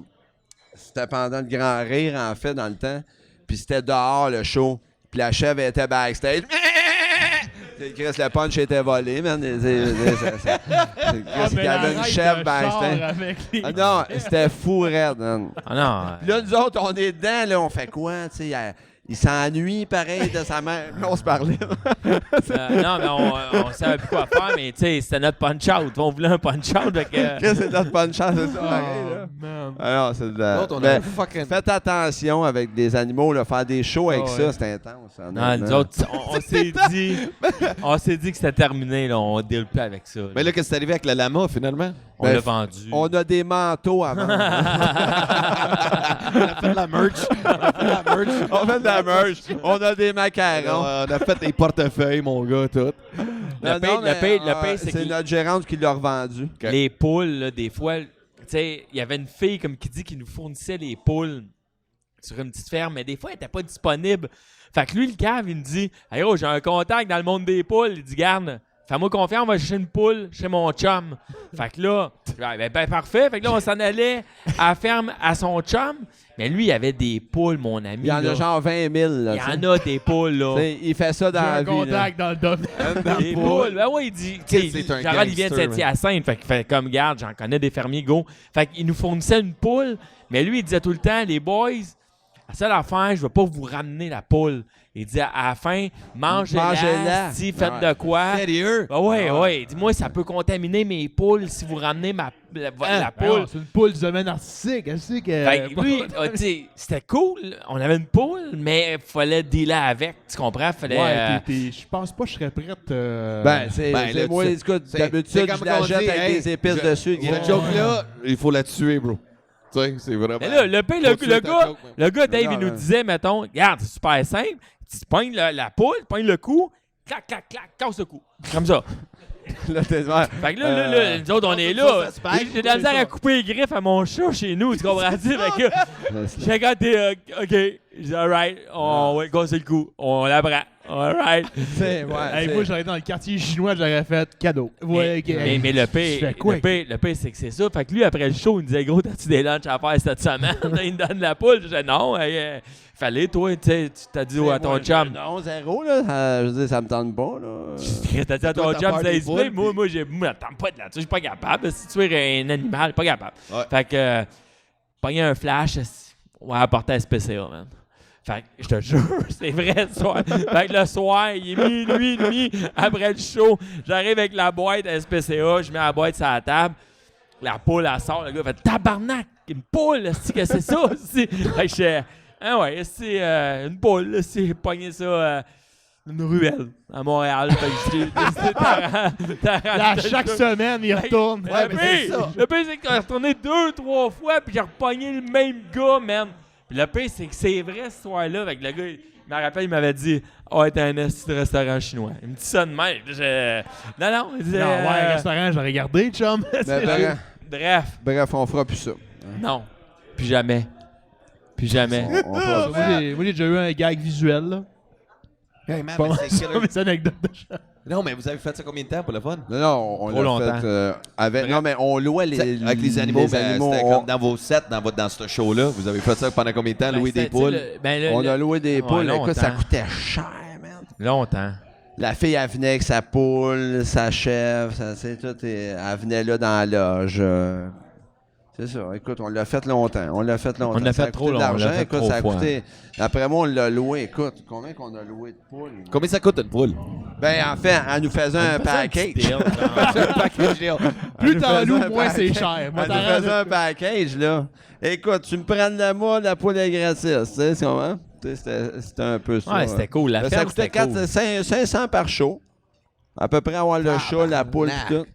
grand rire, en fait, dans le temps. Puis c'était dehors, le show. Puis la chèvre était backstage. Chris, le punch était volé, man. Il y avait une chèvre backstage. Ah non, c'était fou raide, man. Ah non. Puis là, nous autres, on est dedans, là, on fait quoi, tu sais, il s'ennuie, pareil, de sa mère. On se parlait. Non, mais on savait plus quoi faire, mais tu sais, c'était notre punch-out. On voulait un punch-out, fait que... Qu'est-ce que c'est notre punch c'est ça, pareil, là? Man. Ah non, c'est de la... L'autre, on Ben, a fucking. faites attention avec des animaux, là, faire des shows avec Oh, ça, ouais. c'est intense. Non, honnêtement. nous autres, on s'est dit que c'était terminé, là. On deal plus avec ça. là. Mais là, qu'est-ce qui est arrivé avec le lama, finalement? On Ben, l'a vendu. On a des manteaux à vendre. On a fait de la merch. On fait de la merch. On a des macarons. On a fait des portefeuilles, mon gars, tout. Non, non, mais, le pire, c'est c'est que notre gérante qui l'a revendu. les poules, là, des fois, tu sais, il y avait une fille, comme qui dit, qui nous fournissait les poules sur une petite ferme, mais des fois, elle n'était pas disponible. Fait que lui, le cave, il me dit, « Hey, oh, j'ai un contact dans le monde des poules. » Il dit, « Garde, fais-moi confiance, on va chercher une poule chez mon chum. » Fait que là, ben, parfait. Fait que là, on s'en allait à la ferme à son chum. Mais lui, il avait des poules, mon ami. Il y en là. a genre 20 000. Là, Il y tu sais. en a des poules, là. T'sais, il fait ça dans J'ai la un vie. là. contact dans le domaine. Des poules. Ben oui, il dit. Qu'est-ce Tu que c'est un sais, Gérald, il vient de gangster, Saint-Hyacinthe. Fait qu'il fait comme, garde, j'en connais des fermiers, go. Fait qu'il nous fournissait une poule. Mais lui, il disait tout le temps, les boys, la seule affaire, je veux pas vous ramener la poule. Il dit à la fin, mangez-la, si faites Ouais. de quoi. Sérieux? Ben ouais. Dis-moi, ça peut contaminer mes poules si vous ramenez la Ben poule. non, c'est une poule du domaine artistique. Est-ce que... Fait que lui, tu sais, c'était cool. On avait une poule, mais il fallait dealer avec. Tu comprends? Fallait. Je pense pas que je serais prête. Ben, c'est Ben, là, moi, tu- écoute, c'est d'habitude, comme je la qu'on jette dit, avec hey, des épices dessus. Cette gars. joke-là, il faut la tuer, bro. Tu sais, c'est vraiment. Mais là, le Faut tuer ta joke, man. le gars, Dave, Non, il nous non. disait, mettons, regarde, c'est super simple. Tu pognes la poule, tu pognes le cou, clac, clac, clac, casse le cou. Comme ça. Là, t'es ouais. Fait que là, nous autres, on est là. J'ai de la misère à couper les griffes à mon chat chez nous, tu comprends-tu? Fait que, j'ai quand t'es, OK, j'ai dit, alright, on va casser le cou, on la prend, alright. C'est- ouais, Hey, c'est- moi, j'aurais été dans le quartier chinois, j'aurais fait cadeau. Ouais, ok. Mais le Je pire, fais quoi le pire, c'est que c'est ça. Fait que lui, après le show, il me disait, gros, t'as-tu des lunchs à faire cette semaine? Il me donne la poule. Je disais, non, fallait, toi, tu sais, tu t'as dit à ton chum. Non, 0, là. Je veux dire, ça me tente pas, là. T'as dit à ton Toi, t'as chum, peur ça des explique. poules, Moi, j'attends pas de là-dessus. Je suis pas capable. Si tu es un animal, pas capable. Ouais. Fait que, pogner un flash, on va apporter à SPCA, man. Fait que, je te jure, c'est vrai, ce soir. Fait que le soir, il est minuit et demi après le show. J'arrive avec la boîte à SPCA, je mets la boîte sur la table. La poule, elle sort. Le gars fait tabarnak, une poule, c'est que c'est ça? Fait que je fais, ah ouais, c'est une poule, c'est pogné ça. Une ruelle à Montréal. Fait que j'ai Là, chaque semaine, il retourne. Ouais, mais c'est ça. Le pire, c'est qu'on est retourné 2-3 fois, puis j'ai repogné le même gars, man. Puis le pire, c'est que c'est vrai ce soir-là. Avec le gars, il me rappelle, il m'avait dit, oh, t'es un esti de restaurant chinois. Il me dit ça de même. Non, il disait. Non, ouais, restaurant, j'aurais gardé, chum. Mais bref, Bref, on fera plus ça. non. plus jamais. Plus jamais. On fera- Moi, j'ai déjà eu un gag visuel, là. Hey, man, Pas mais mal c'est ça, killer. mes anecdotes de chat. Non, mais vous avez fait ça combien de temps pour le fun? Non, on Trop l'a longtemps. fait avec... Non, mais on louait Avec les animaux, ben, c'était on, comme dans vos sets, dans ce show-là. Vous avez fait ça pendant combien de temps, Ben, louer des c'était, tu sais, poules? on a loué des Ouais, poules. Écoute, ça longtemps. coûtait cher, man. Longtemps. La fille, elle venait avec sa poule, sa chèvre, ça, c'est tout. Elle venait là dans la loge. C'est ça. Écoute, on l'a fait longtemps. On l'a fait longtemps. On l'a Ça a fait coûté trop de long, l'argent. on l'a fait Écoute, trop ça a fois. coûté... Après moi, on l'a loué. Écoute, combien qu'on a loué de poules? Combien ça coûte une poule? Ben, en fait, elle nous faisait un package. Plus nous t'en faisait loues, un moins c'est package. cher. Moi, Elle nous faisait un package, là. Écoute, tu me prends de la moule, la poule est gratis. Tu sais, c'est comment? Tu sais, c'était un peu ça. Ouais, c'était cool. La Ça ferme, coûtait c'était cool. 500 par show. À peu près avoir le chat, la poule et tout.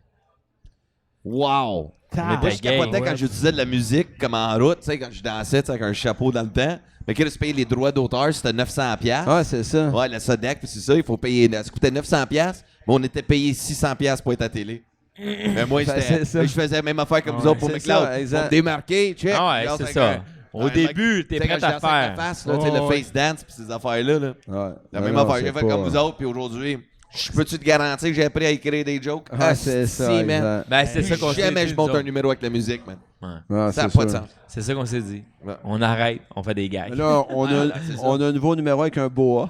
Wow! Moi, je capotais quand j'utilisais de la musique comme en route, tu sais, quand je dansais, tu sais, avec un chapeau dans le temps. Mais quand tu payais les droits d'auteur, c'était 900$. Ouais, c'est ça. Ouais, la Sodec, puis c'est ça, il faut payer. Ça coûtait 900$, mais on était payé 600$ pour être à télé. Mais moi, Ben, c'est ça. je faisais la même affaire comme vous Ouais, autres pour c'est McLeod. ça, exact. Pour me démarquer, check. Ah ouais, Regarde, c'est avec ça. Au un début, mec- t'es tu sais, prêt quand à je dansais avec faire. la face, là, tu sais, le Ouais, face dance, puis ces affaires-là. Là. Ouais. La Non, même non, affaire. c'est J'ai fait pas- comme vous autres, puis aujourd'hui, je peux-tu te garantir que j'ai appris à écrire des jokes? Ah, c'est si, ça, man. exact. Ben, c'est ça qu'on s'est Jamais dit, je monte nous un autres. numéro avec la musique, man. Ouais. Ouais, Ça n'a c'est pas de sûr. sens. C'est ça qu'on s'est dit. Ouais. On arrête, on fait des gags. Là, on a, c'est ça. on a un nouveau numéro avec un boa.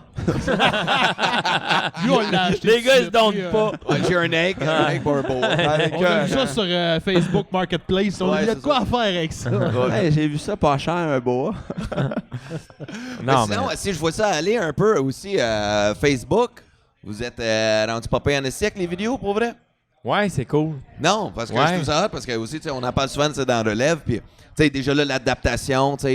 Lui, on l'a acheté. Les gars, ils se depuis, donnent pas. Ouais, j'ai un egg pour un beau. Avec On a vu ça sur Facebook Marketplace. On Ouais, a dit, il y a c'est de quoi ça. à faire avec ça. Hey, j'ai vu ça pas cher, un boa. Non, Mais sinon, mais si je vois ça aller un peu aussi Facebook, vous êtes rendu pas payé en esti avec les vidéos, pour vrai? ouais, c'est cool. Non, parce que Ouais. je trouve ça hot, parce que aussi, tu sais, on en parle souvent, c'est dans Relève, puis, tu sais, déjà là, l'adaptation, tu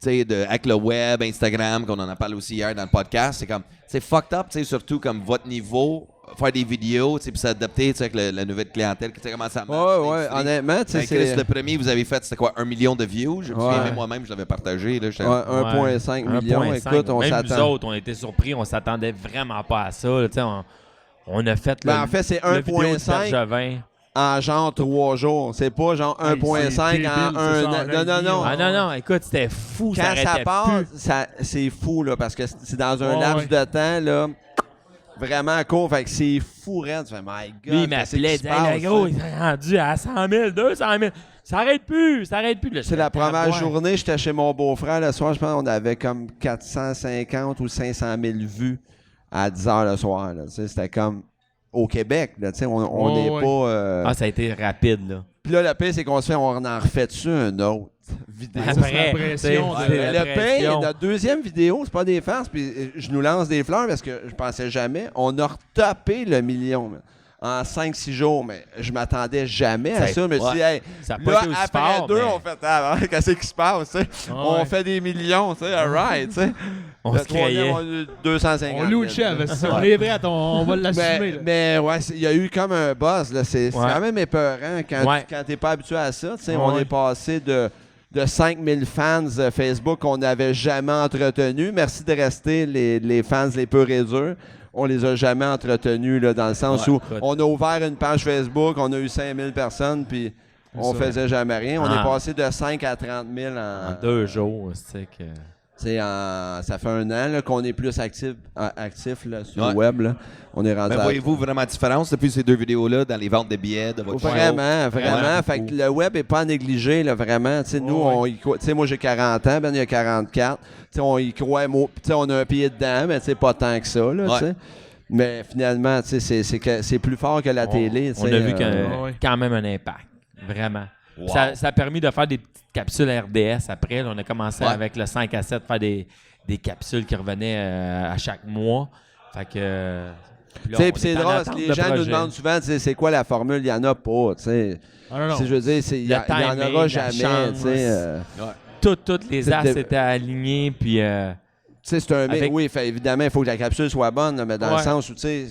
sais, avec le web, Instagram, qu'on en a parlé aussi hier dans le podcast, c'est comme, c'est fucked up, tu sais, surtout comme votre niveau, faire des vidéos, tu sais, puis s'adapter, tu sais, avec la nouvelle clientèle, tu sais comment ça marche. Ouais, ouais, l'industrie. honnêtement, tu sais, Ben, Chris, c'est le premier, vous avez fait, c'était quoi, 1 million de views? Je me souviens, même moi-même, je l'avais partagé, là, j'étais- ouais, 1,5 million. 1,5. Écoute, on Même nous s'attend. autres, on était surpris, on s'attendait vraiment pas à ça. là, tu sais, on a fait Ben, en fait, c'est le vidéo de 1,5 Bergevin. en genre 3 jours. C'est pas genre Hey, 1,5 c'est en débile, 1 c'est an. ça, Non, non, non. Ah non, non, écoute, c'était fou, ça Quand arrêtait ça passe, plus. c'est fou, là, parce que c'est dans un Ouais, laps ouais. de temps, là, vraiment court. Fait que c'est fou, Red. Tu fais, my God. Lui, il qu'est-ce m'appelait, il qui disait, se hey, passe, le gros, hein? il est rendu à 100 000, 200 000. Ça arrête plus, ça arrête plus. Là, C'est la j'étais première taboire. journée, j'étais chez mon beau-frère le soir. Je pense qu'on avait comme 450 ou 500 000 vues à 10 h le soir. Là. Tu sais, c'était comme au Québec. Là, tu sais, on n'est ouais. pas. Ah, ça a été rapide, là. Puis là, le pire, c'est qu'on se fait, on en refait dessus un autre vidéo. Après, la pression, c'est de- la Le pire, pression. notre deuxième vidéo, c'est pas des farces, puis je nous lance des fleurs parce que je pensais jamais. On a retapé le million man, en 5-6 jours, mais je m'attendais jamais à Ça- ça. Je me suis dit, hey, Ça n'a pas là, été aussi après fort, deux, mais on fait, ah, qu'est-ce qui se passe, tu sais? On ouais. fait des millions, tu sais, alright, tu sais. on Le se créait. troisième, on a eu 250 On loue le 000. chef. Si on est prêt, on va l'assumer. là. Mais ouais, il y a eu comme un buzz, là. C'est Ouais. quand même épeurant quand, Ouais. quand t'es pas habitué à ça. Tu sais, Ouais, on ouais. est passé de 5000 fans Facebook qu'on n'avait jamais entretenus. Merci de rester les fans les peu réduits. On les a jamais entretenus, là, dans le sens Ouais, où écoute. on a ouvert une page Facebook, on a eu 5000 personnes, puis on ça. faisait jamais rien. On Ah. est passé de 5 à 30 000 En 2 jours, c'est que... tu sais, ça fait un an là, qu'on est plus actif là, sur Ouais. le web. Là. On est rendu Mais à- voyez-vous vraiment la différence depuis ces deux vidéos-là dans les ventes de billets de votre show? Vraiment, vraiment. Ouais, Fait fou. que le web est pas à négliger, là, vraiment. Tu sais, nous, Ouais. on y croit. Tu sais, moi, j'ai 40 ans, Ben, il y a 44. Tu sais, on y croit. Tu sais, on a un pied dedans, mais tu sais, pas tant que ça, là, Ouais. tu sais. Mais finalement, tu sais, c'est plus fort que la télé, tu On sais, a vu ouais. quand même un impact. Vraiment. Wow. Ça a permis de faire des petites capsules RDS après. Là, on a commencé Ouais. avec le 5 à 7, faire des capsules qui revenaient à chaque mois. Fait que. puis là, Tu sais, on puis c'est est en drôle, parce que attente les de gens nous projet. demandent souvent, tu sais, c'est quoi la formule? Il y en a pas, tu sais. Ah, non, non. Si je veux dire, il y en timing, aura la jamais, chance. tu sais. Toutes les C'est as de- étaient alignés. Puis. Tu sais, c'est un mec. Avec- Oui, évidemment, il faut que la capsule soit bonne, là, mais dans le Ouais. sens où, tu sais.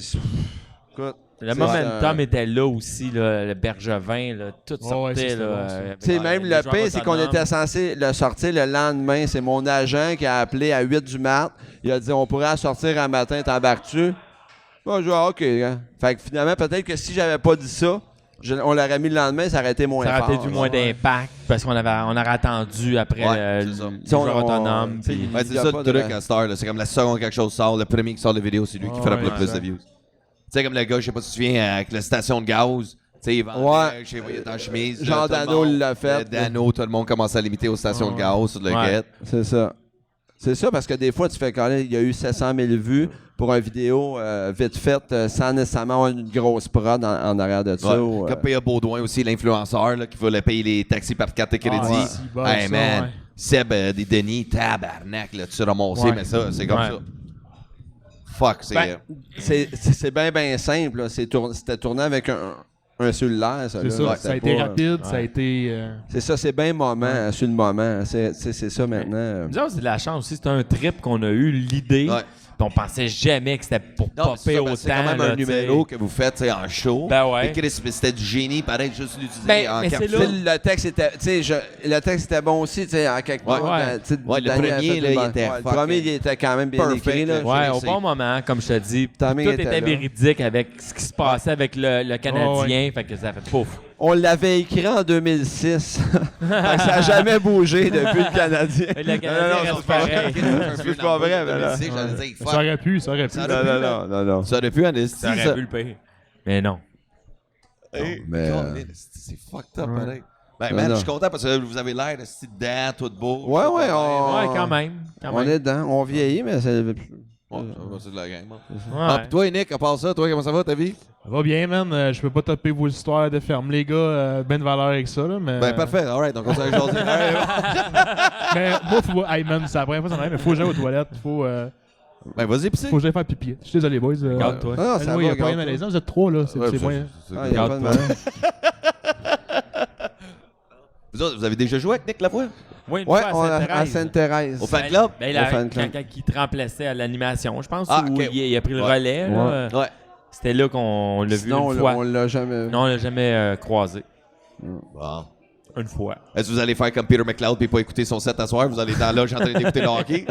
Écoute. Le C'est momentum ça. était là aussi, là, le Bergevin, là, tout Ouais, sortait. ouais, c'était là, bon, ça. avec Tu sais, les même le joueurs pire, c'est qu'on autonomes. était censé le sortir le lendemain. C'est mon agent qui a appelé à 8 du mat. Il a dit, on pourrait la sortir un matin, t'embarques-tu? Moi, je dis, ah, OK. Hein. Fait que finalement, peut-être que si j'avais pas dit ça, On l'aurait mis le lendemain, ça aurait été moins Ça fort. aurait été du moins d'impact parce qu'on aurait attendu après Ouais, le c'est ça. joueur autonome. tu sais, puis- Ouais, Il c'est y a ça pas le de- truc à Star. C'est comme la seconde quelque chose sort, le premier qui sort de vidéo, c'est lui qui frappe le plus de views. Tu sais, comme le gars, je sais pas si tu te souviens, avec la station de gaz. Tu sais, il vendait, Ouais. je sais pas, il était en chemise. Jean là, tout le Dano monde- l'a fait. Dano, tout le monde commence à l'imiter aux stations de gaz sur le Ouais. get. C'est ça. C'est ça, parce que des fois, tu fais quand il y a eu 700 000 vues pour une vidéo vite faite, sans nécessairement avoir une grosse prod en arrière de ça. ou, Comme P.A. Baudouin aussi, l'influenceur là, qui voulait payer les taxis par carte de crédit. ouais. Si, bon, Hey ça, man, ouais. Seb des Denis, tabarnak, là, tu sais ramasser, Ouais. mais ça, c'est comme Ouais. ça. Fuck, c'est. Ben, c'est bien simple. Là. C'était tourné avec un cellulaire, ça. C'est là. ça, Ouais, ça a c'était été pas, rapide, ça a été... C'est ça, c'est bien moment, sur le moment. C'est ça maintenant. Nous autres, c'est de la chance aussi. C'était un trip qu'on a eu, l'idée. Ouais. Puis on pensait jamais que c'était pour Non, mais c'est popper ça, autant. parce que c'est quand même là, un tu sais. numéro que vous faites tu sais, en show. Ben ouais. Et Chris, c'était du génie, pareil, juste l'utiliser Ben, en mais c'est Tu capsule. sais, le texte était, le texte était bon aussi, tu sais, en quelque part. Ouais. Tu sais, Ouais, le Daniel a premier, fait là, une il bonne- était le fucking premier, il était quand même bien perfect, écrit. Là. là. Ouais, au c'est- bon moment, comme je te dis. Tout Timing était était là. véridique avec ce qui se passait avec le Canadien. Fait que ça fait pouf. On l'avait écrit en 2006. Fait que ça n'a jamais bougé depuis le Canadien. Mais le Canadien non, reste c'est pas pareil. C'est pas vrai, mais là. J'allais dire, fuck. Ça aurait pu, ça aurait pu. Ça Non, non, non, non. Ça aurait pu en esti, Ça aurait pu le payer. Mais non. Hey, mais, Colin, c'est fucked up, pareil. Ben, Non, man, non. je suis content parce que vous avez l'air de style dedans, tout beau. Ouais, ouais, Ouais, quand même. Quand On même. est dedans. On vieillit, mais c'est... Ouais, ça va, c'est de la gang, man. Ouais. Ah, pis toi, Nick, à part ça, toi, comment ça va, ta vie? Ça va bien, man. Je peux pas taper vos histoires de ferme. Les gars, ben de valeur avec ça, là, mais... Ben, parfait, alright, donc on s'est aujourd'hui. Mais moi, faut... Hey, man, c'est la première fois que ça m'arrive, mais faut que j'aille aux toilettes. Faut Ben, vas-y, pis que j'aille faire pipi. Je suis désolé, boys. Regarde-toi. Ah, ça Il y va, a pas rien regarde-toi. malaisant. Vous êtes trois, là. C'est moyen. Ah, il y a pas de mal. Vous autres, vous avez déjà joué avec Nick Lavoie? Oui, une Ouais, fois on a- à Sainte-Thérèse. Sainte-Thérèse. Au fan club? Ben, Au fan club. quand il te remplaçait à l'animation, je pense, Ah, où ok. il a pris le Ouais. relais. là. Ouais. C'était là qu'on l'a vu Sinon, une fois. on l'a jamais... Non, on l'a jamais croisé. Bon. Une fois. Est-ce que vous allez faire comme Peter McLeod et pas écouter son set à soir? Vous allez dans la loge en train d'écouter le hockey?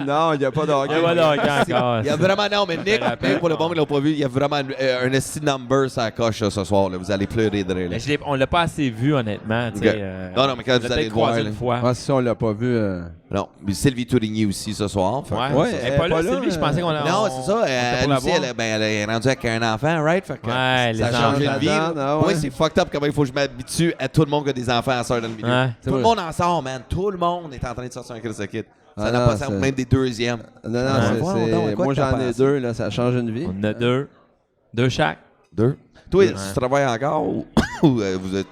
Non, il n'y a pas de hockey. Il y a pas de hockey encore. Il y a vraiment, non, mais Nick, rappelle. même pour le bon, ils l'ont pas vu, il y a vraiment un esti number sur la coche là, ce soir. Là. Vous allez pleurer de rire. Là. Mais on l'a pas assez vu, honnêtement. tu sais, Ok. Non, non, mais quand on vous l'a allez peut-être le voir, croisé là. une fois. Ah, si on l'a pas vu... Non, mais Sylvie Tourigny aussi ce soir. Fait que- Ouais, Ouais, elle est pas là, Sylvie, je pensais qu'on l'a. Non, c'est ça. Elle pour la aussi, voir. elle est rendue avec un enfant, right? Fait que Ouais, ça a les changé enfants. de vie. là. Ah ouais. Moi, c'est fucked up comment il faut que je m'habitue à tout le monde qui a des enfants à sort dans le milieu. Ouais. Tout le monde en sort, man. Tout le monde est en train de sortir un Chris de Kid. Ça Ah n'a non, pas ça, c'est- même des deuxièmes. Non, non, Ouais. Voyons donc, quoi moi que t'as j'en ai pensé? 2, là, ça change une vie. On en a deux. Deux chaque. Deux. Toi, Ouais. tu travailles encore ou,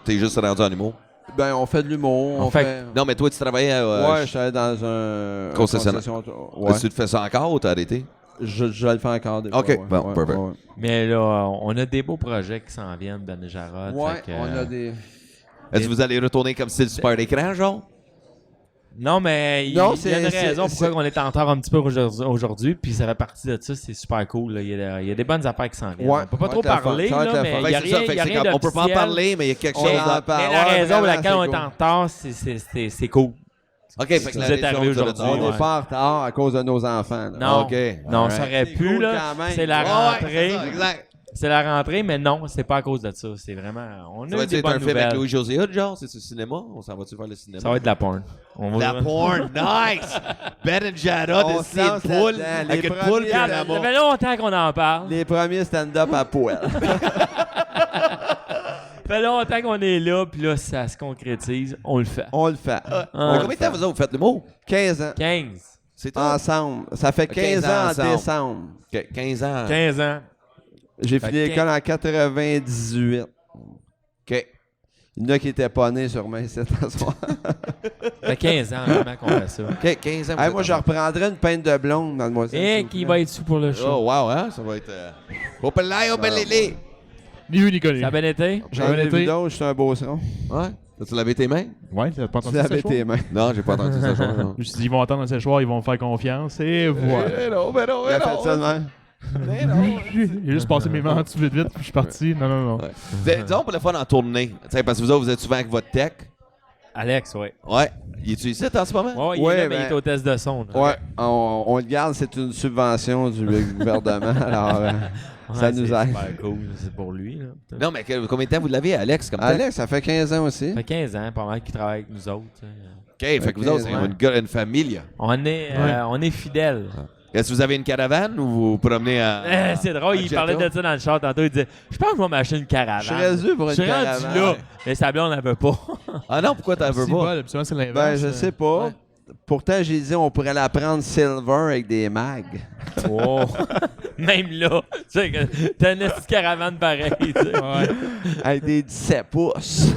t'es juste rendu en humour? Ben, on fait de l'humour, On on fait- fait... Non, mais toi, tu travaillais à. Ouais, je travaille dans un... Concessionnaire. Ouais. Tu te fais ça encore ou t'as arrêté? Je le fais encore des Ok, fois. ouais. bon, perfect. Ouais, Mais là, on a des beaux projets qui s'en viennent, Ben et Jarod. ouais. fait que, On a des... Est-ce que vous allez retourner comme style super écran, genre? Non, mais il Non, y a une c'est- raison c'est- pourquoi on est en retard un petit peu aujourd'hui, puis ça fait partie de ça, c'est super cool. Là. Il y a des bonnes affaires qui s'en viennent. Ouais, on peut pas ça trop va être le parler, fun, ça va là, être le mais fun. il y a Fait que c'est rien, ça, il y a fait que rien on peut pas en d'officiel. parler, mais il y a quelque On chose. en à- parle. Mais la Ouais, raison pour vraiment, laquelle on c'est est cool. en retard, c'est cool. Ok, fait que Vous la êtes raison, arrivé tu l'as aujourd'hui, dit. On ouais. n'est pas en retard à cause de nos enfants. là. Non, Ok, non, alright. ça aurait C'est pu, cool là. quand même. C'est la Ouais, rentrée. c'est ça, exact. C'est la rentrée, mais non, c'est pas à cause de ça. C'est vraiment. On Ça a va eu des être un bonnes film avec nouvelles. Louis-José Hood, genre? C'est le cinéma? On s'en va-tu faire le cinéma? Ça va être de la porn. On va La porn, nice! Ben and Jarrod, On c'est une se lance poule, là-dedans. avec Les une premiers, poule puis un Regarde, ça amour. fait longtemps qu'on en parle. Les premiers stand-up à poil. Ça fait longtemps qu'on est là, puis là, ça se concrétise. On le fait. On le fait. Combien de temps vous autres, vous faites l'humour? 15 ans. 15. C'est tout? Ensemble. Ça fait 15 ans en ensemble. décembre. Ok, 15 ans. 15 ans. J'ai Fait fini que- l'école en 98. Ok. Il y en a qui n'étaient pas nés sûrement cette soir. Ça fait 15 ans vraiment qu'on fait ça. Ok, 15 ans. vous Hey, êtes moi, je ensemble. reprendrais une peinte de blonde, mademoiselle. Et s'il vous qui plaît. va être sous pour le show. Oh, wow, hein? Ça va être. Open là, open les. Ni vu ni connu. Ça a bien été? J'en ai été. vu d'autres, je suis un beau son. Ouais? As-tu lavé tes mains? Ouais, t'as pas Tu entendu ça, l'avais tes mains. Non, j'ai pas entendu ça. non. Je me suis dit, ils vont entendre un séchoir, ils vont me faire confiance, et voilà. non, Il a fait ça de même. J'ai juste passé mes mains en dessous vite, puis je suis parti. Non, non, non. Ouais. Disons pour le fun en tournée. Tu sais, parce que vous autres, vous êtes souvent avec votre tech. Alex, ouais. Ouais. Il est-tu ici en ce moment? Ouais, il est Ouais, là, mais il ben- est au test de son. là. Ouais, on le garde, c'est une subvention du gouvernement. Alors, Ça nous aide. C'est super cool, c'est pour lui. Là. Non, mais combien de temps vous l'avez, Alex? Comme Alex, ça fait 15 ans aussi. Ça fait 15 ans, pas mal, qu'il travaille avec nous autres. OK, fait que vous autres, c'est ouais. une famille. On est fidèles. Est-ce que vous avez une caravane ou vous vous promenez à... C'est drôle, il parlait de ça dans le char tantôt. Il disait « Je pense que je vais m'acheter une caravane. » Je serais dû pour une Je suis rendu caravane. là. Mais sa blonde n'en veut pas. Ah non, pourquoi t'en veux C'est pas? bol, habituellement, c'est l'inverse. Ben, je sais pas. Ouais. Pourtant, j'ai dit on pourrait la prendre silver avec des mags. Oh. Même là. Tu sais, que t'as une petite caravane pareille. Tu sais. Ouais. Avec des 17 pouces.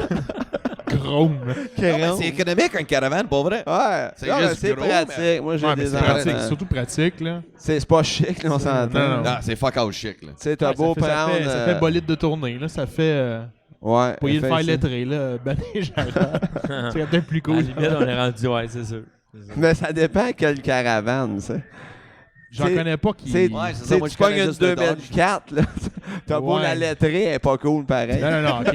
Chrome. C'est économique, une caravane, pas vrai? Ouais, C'est non, juste mais c'est gros, pratique. mais- Moi, j'ai Ouais, mais des c'est pratique, enfants. surtout pratique, là. C'est pas chic, là, on s'entend. Non, non. Non, c'est fuck out chic, là. Tu sais, t'as Ouais, beau prendre... ça fait bolide de tournée, là. Ça fait... Ouais. Pour y le faire effectivement. lettrer, là. Banner Gérard. C'est peut-être plus À la cool. limite, on est rendu, ouais, c'est sûr. Mais ça dépend quelle caravane, tu sais. J'en C'est- connais pas qui... Tu sais, Ouais, c'est tu ça, sais, moi, tu je connais pognes une juste le Dodge. 2004, là. T'as beau Ouais. la lettrer, elle est pas cool pareil. Non, non, non, OK.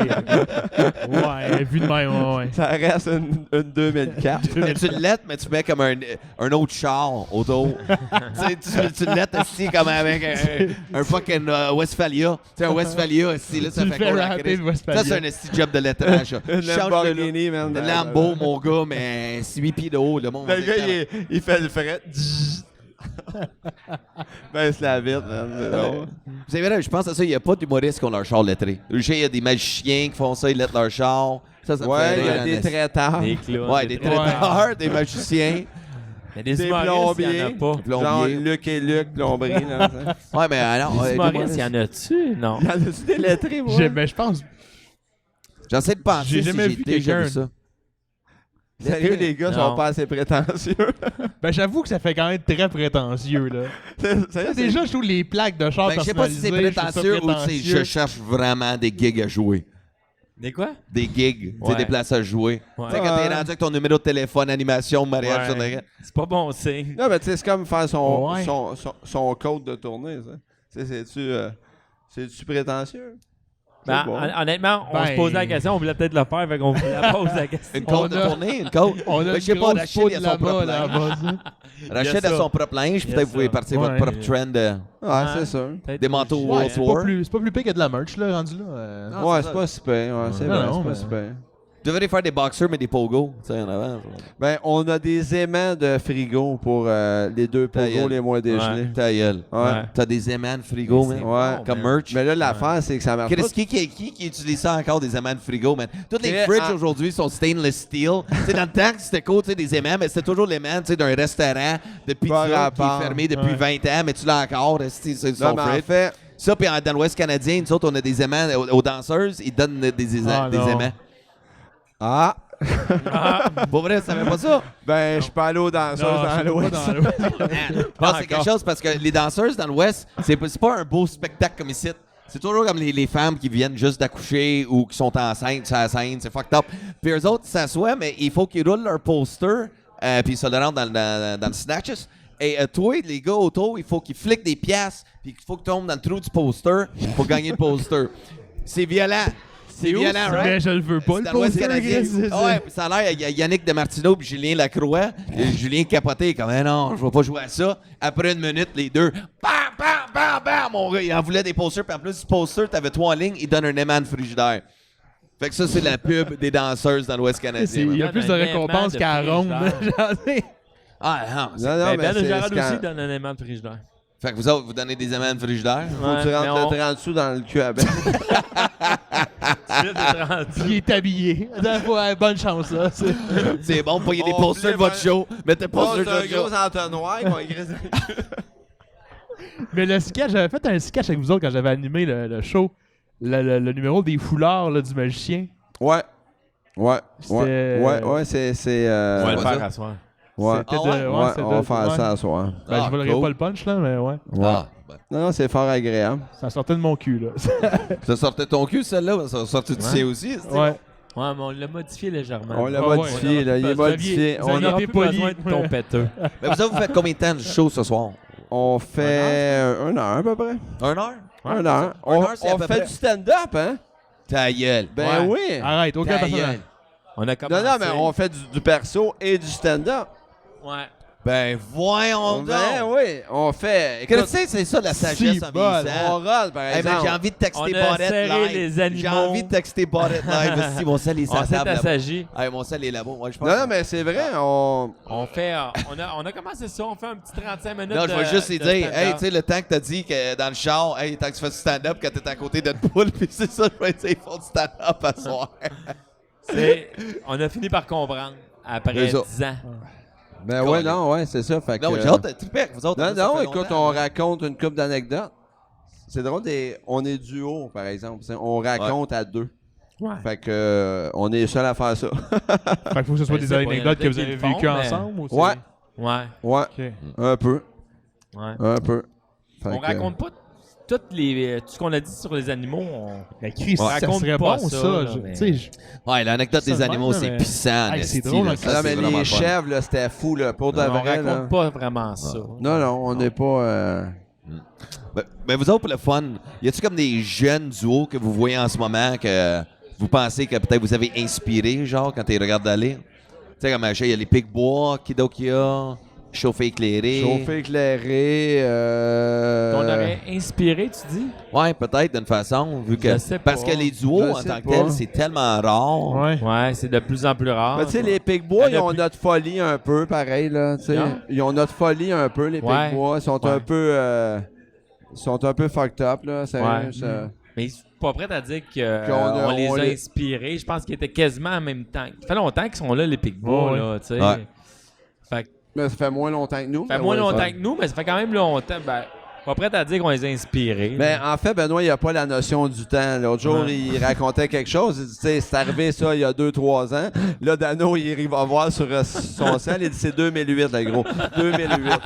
Ouais, vu de même, ouais. Ça reste une 2004. Mais tu le lettres, mais tu mets comme un autre char autour. Tu sais, tu le lettres ici comme avec un fucking Westphalia. Tu sais, un Westphalia ici, là, ça Tu le fait fais cool à rapper Christ. de Westphalia. Ça, c'est un esti job de lettrage. ça. Une Change Lamborghini, man. le Lambo, mon gars, mais 8 pieds de haut, le monde. Le gars, il fait le fret. Baisse la vitre, man. C'est drôle. C'est vrai, je pense à ça, il n'y a pas d'humoristes qui ont leur char lettré. Je sais, il y a des magiciens qui font ça, ils lettrent leur char. Ça me fait Ouais, il y rire, a des en traiteurs. Des clowns. Ouais, des traiteurs, des magiciens. Mais des des humoristes, il n'y en a plombiers. pas. Genre Plombiers. Luc et Luc, plomberie. Là, ça. Ouais, mais alors. Des humoristes, il y en a-tu? Non. Il y en a-tu des lettrés, moi? Ben, je pense... J'essaie de penser J'ai si jamais vu déjà quelqu'un- vu ça. Sérieux, les gars Non. sont pas assez prétentieux. Ben, j'avoue que ça fait quand même très prétentieux, là. Sérieux, Déjà, je trouve les plaques de char Ben, je sais pas si c'est personnalisées, je trouve ça prétentieux ou si prétentieux. je cherche vraiment des gigs à jouer. Des quoi? Des gigs, tu sais, Ouais. des places à jouer. Ouais. Tu sais, quand t'es rendu avec ton numéro de téléphone, animation, mariage, Ouais. ça n'arrête. C'est pas bon signe. Non, mais tu sais, c'est comme faire Ouais. son code de tournée, ça. Tu sais, c'est-tu prétentieux? Ben, C'est bon. honnêtement, on Ben- se posait la question, on voulait peut-être le faire, fait qu'on vous la pose la question. Une côte de On a- tournée, une côte. On a Ben, une je sais pas, grosse Rachid, poudre il a son propre là-bas, linge. là-bas. Rachid Il y a a ça. son propre linge, Il y a peut-être vous pouvez ça. partir votre Ouais. propre trend de... Ouais, c'est sûr. Peut-être Des manteaux que- World Ouais, c'est Tour. pas plus pire que de la merch, là, rendu là. Non, Ouais, c'est c'est ça. pas si pire. Ouais, c'est Non, vrai, non, c'est pas mais- si pire. Vous devriez faire des boxers, mais des pogos, tu sais, en avant. Ben, on a des aimants de frigo pour les deux Ta pogos gueule. les moins dégelés. Ta gueule. Ouais. T'as des aimants de frigo, man. Ouais. Comme merch. Mais là, l'affaire, c'est que ça marche pas. Qu'est-ce qui utilise ça encore, des aimants de frigo, man? Toutes les Très fridges en- aujourd'hui sont stainless steel. Tu sais, dans le temps, c'était cool, tu sais, des aimants, mais c'était toujours l'aimant, tu sais, d'un restaurant de pizza qui rapport. est fermé depuis Ouais. 20 ans, mais tu l'as encore, c'est Non, son mais en fridge. fait, Ça, puis dans l'Ouest canadien, nous autres, on a des aimants aux danseuses, ils donnent des Ah, non. aimants. ah, Pour vrai, tu savais pas ça? ben, je suis pas allé aux danseuses Non, je dans sais pas l'Ouest. dans l'Ouest. Non, c'est quelque chose parce que les danseuses dans l'Ouest, c'est pas un beau spectacle comme ici. C'est toujours comme les femmes qui viennent juste d'accoucher ou qui sont enceintes sur la scène, c'est fucked up. Puis eux autres, ils s'assoient, mais il faut qu'ils roulent leur poster, puis ils se le rentrent dans le snatches. Et toi, les gars autour, il faut qu'ils fliquent des pièces, puis il faut qu'ils tombent dans le trou du poster pour gagner le poster. C'est violent. C'est violent, right? Mais je le veux pas, C'est le dans l'Ouest poster. canadien. c'est ça. Ouais, puis ça a l'air, il y a Yannick Demartino puis Julien Lacroix. Et Julien capoté, comme, eh non, je vais pas jouer à ça. Après une minute, les deux, bam, bam, bam, bam, mon gars, il en voulait des posters. Puis en plus du poster, t'avais 3 lignes, il donne un aimant de frigidaire. Fait que ça, c'est la pub des danseuses dans l'Ouest Il canadien. y a man. plus de Un récompenses aimant de qu'à Ronde. frigidaire. Ah, non. Non, non, Ben, mais Ben de c'est Gérard quand- aussi donne un aimant de frigidaire. Fait que vous autres, vous donnez des aimants de frigidaire. Faut que tu Ouais, rentres mais de 30 sous dans le cul à Ben. Il est habillé. Ouais, bonne chance, là. C'est- C'est bon pour y a des On posters de voulait votre show. Mettez Oh, posters c'est de un votre show. gros entonnoir qu'on écrit dans le cul. Mais le sketch, j'avais fait un sketch avec vous autres quand j'avais animé le show. Le numéro des foulards là, du magicien. Ouais. Ouais. C'était- Ouais, c'est. On va le pas faire ça. à soir. Ouais. C'était Ah ouais? de- Ouais, c'était on de- va faire ouais. ça ce soir. Ben, Ah, je volerai cool. pas le punch, là, mais ouais. Ouais. Ah, ben. Non, c'est fort agréable. Ça sortait de mon cul, là. Ça sortait ton cul, celle-là? Ça sortait du sien aussi? c'est-tu? ouais. Ouais, mais on l'a modifié légèrement. On l'a Ouais, modifié, ouais, là. Il est vous aviez- modifié. vous On On, aviez- a- n'aura été plus poli. besoin de ton péteux. Mais vous autres, vous faites combien de temps de show ce soir? on fait 1 heure à peu près. 1 heure? 1 heure. Un heure, c'est à On peu fait près. du stand-up, hein? Ta gueule. Ben Ouais. oui. Arrête, aucun Ta personnage. gueule. On a commencé. Non, non, mais on fait du perso et du stand-up. Ouais. Ben, voyons donc! Ben oui, on fait. Que tu Écoute, sais, c'est ça la sagesse en on vieillissant. rôle, par Hey, man, exemple. j'ai envie de texter On a Barrette serré live. les animaux. J'ai envie de texter Barrette live. Si mon sel est On sa s'est table là-bas. assagi. Hey, mon sel est là-bas. Ouais, je pense. Non, mais c'est vrai, on. On fait, on a commencé ça, on fait un petit 35 minutes. Non, je vais juste lui de dire, stand-up. hey, tu sais, le temps que t'as dit que dans le char, hey, tant que tu fais du stand-up, quand t'es à côté de poule, puis c'est ça, je vais dire, ils font du stand-up à soir. On a fini par comprendre après C'est 10 ça. ans. Ben ouais, non, ouais, c'est ça. Fait que, Non, j'ai hâte de triper avec vous autres. Non, ça non, fait écoute, longtemps. on raconte une couple d'anecdotes. C'est drôle, on est duo, par exemple. On raconte à deux. Ouais. Fait que on est seul à faire ça. Fait qu'il faut que ce soit Ben, des c'est pas, anecdotes il y en a que vous avez qui le font, vécues mais- ensemble ou c'est- Ouais, Ouais. ouais, Ok. un peu, Ouais. un peu. Fait On que- raconte pas tout ce qu'on a dit sur les animaux. Ben, Chris, On ça raconte serait pas bon, ça, ça. là, je- mais- tu sais, je- Ouais, l'anecdote Ça des de animaux, même, c'est mais- puissant. Hey, c'est esti, drôle, là. hein, Ça, Non, c'est mais vraiment les le fun. chèvres, là, c'était fou, là, pour de On vrai. là. raconte pas vraiment ça. Non, non, on n'est pas. Ben, vous autres, pour le fun, y a-tu comme des jeunes duos que vous voyez en ce moment que vous pensez que peut-être vous avez inspiré, genre, quand tu les regardez aller? Tu sais, comme il y a les Picbois, Kidokia, Chauffé éclairé. Chauffé éclairé. On aurait inspiré, tu dis? Ouais, peut-être d'une façon, vu que. Je sais Parce pas. que les duos, Je en sais tant que pas. tels, c'est tellement rare. Ouais. Ouais, c'est de plus en plus rare. Mais tu sais, les Picbois, Il y ils en a ont plus. notre folie un peu, pareil, là. Tu sais. Non? Ils ont notre folie un peu, les Ouais. Picbois. Ils sont Ouais. un peu. Ils sont un peu fucked up, là. Sérieux, Ouais. ça. Mais je suis pas prêt à dire Qu'on qu'on a- les on a les- inspirés. Je pense qu'ils étaient quasiment en même temps. Ça fait longtemps qu'ils sont là, les Picbois, Ouais. là, tu sais. Ouais. Fait que Mais ça fait moins longtemps que nous. ça fait mais moins ouais, longtemps ça. que nous, mais ça fait quand même longtemps. Ben, pas prêt à dire qu'on les a inspirés. Ben, en fait, Benoît, il n'a pas la notion du temps. L'autre jour, Ouais. il racontait quelque chose. Il dit, tu sais, c'est arrivé ça il y a 2-3 ans. Là, Dano, il va voir sur son sel. Il dit, c'est 2008, là, gros. 2008.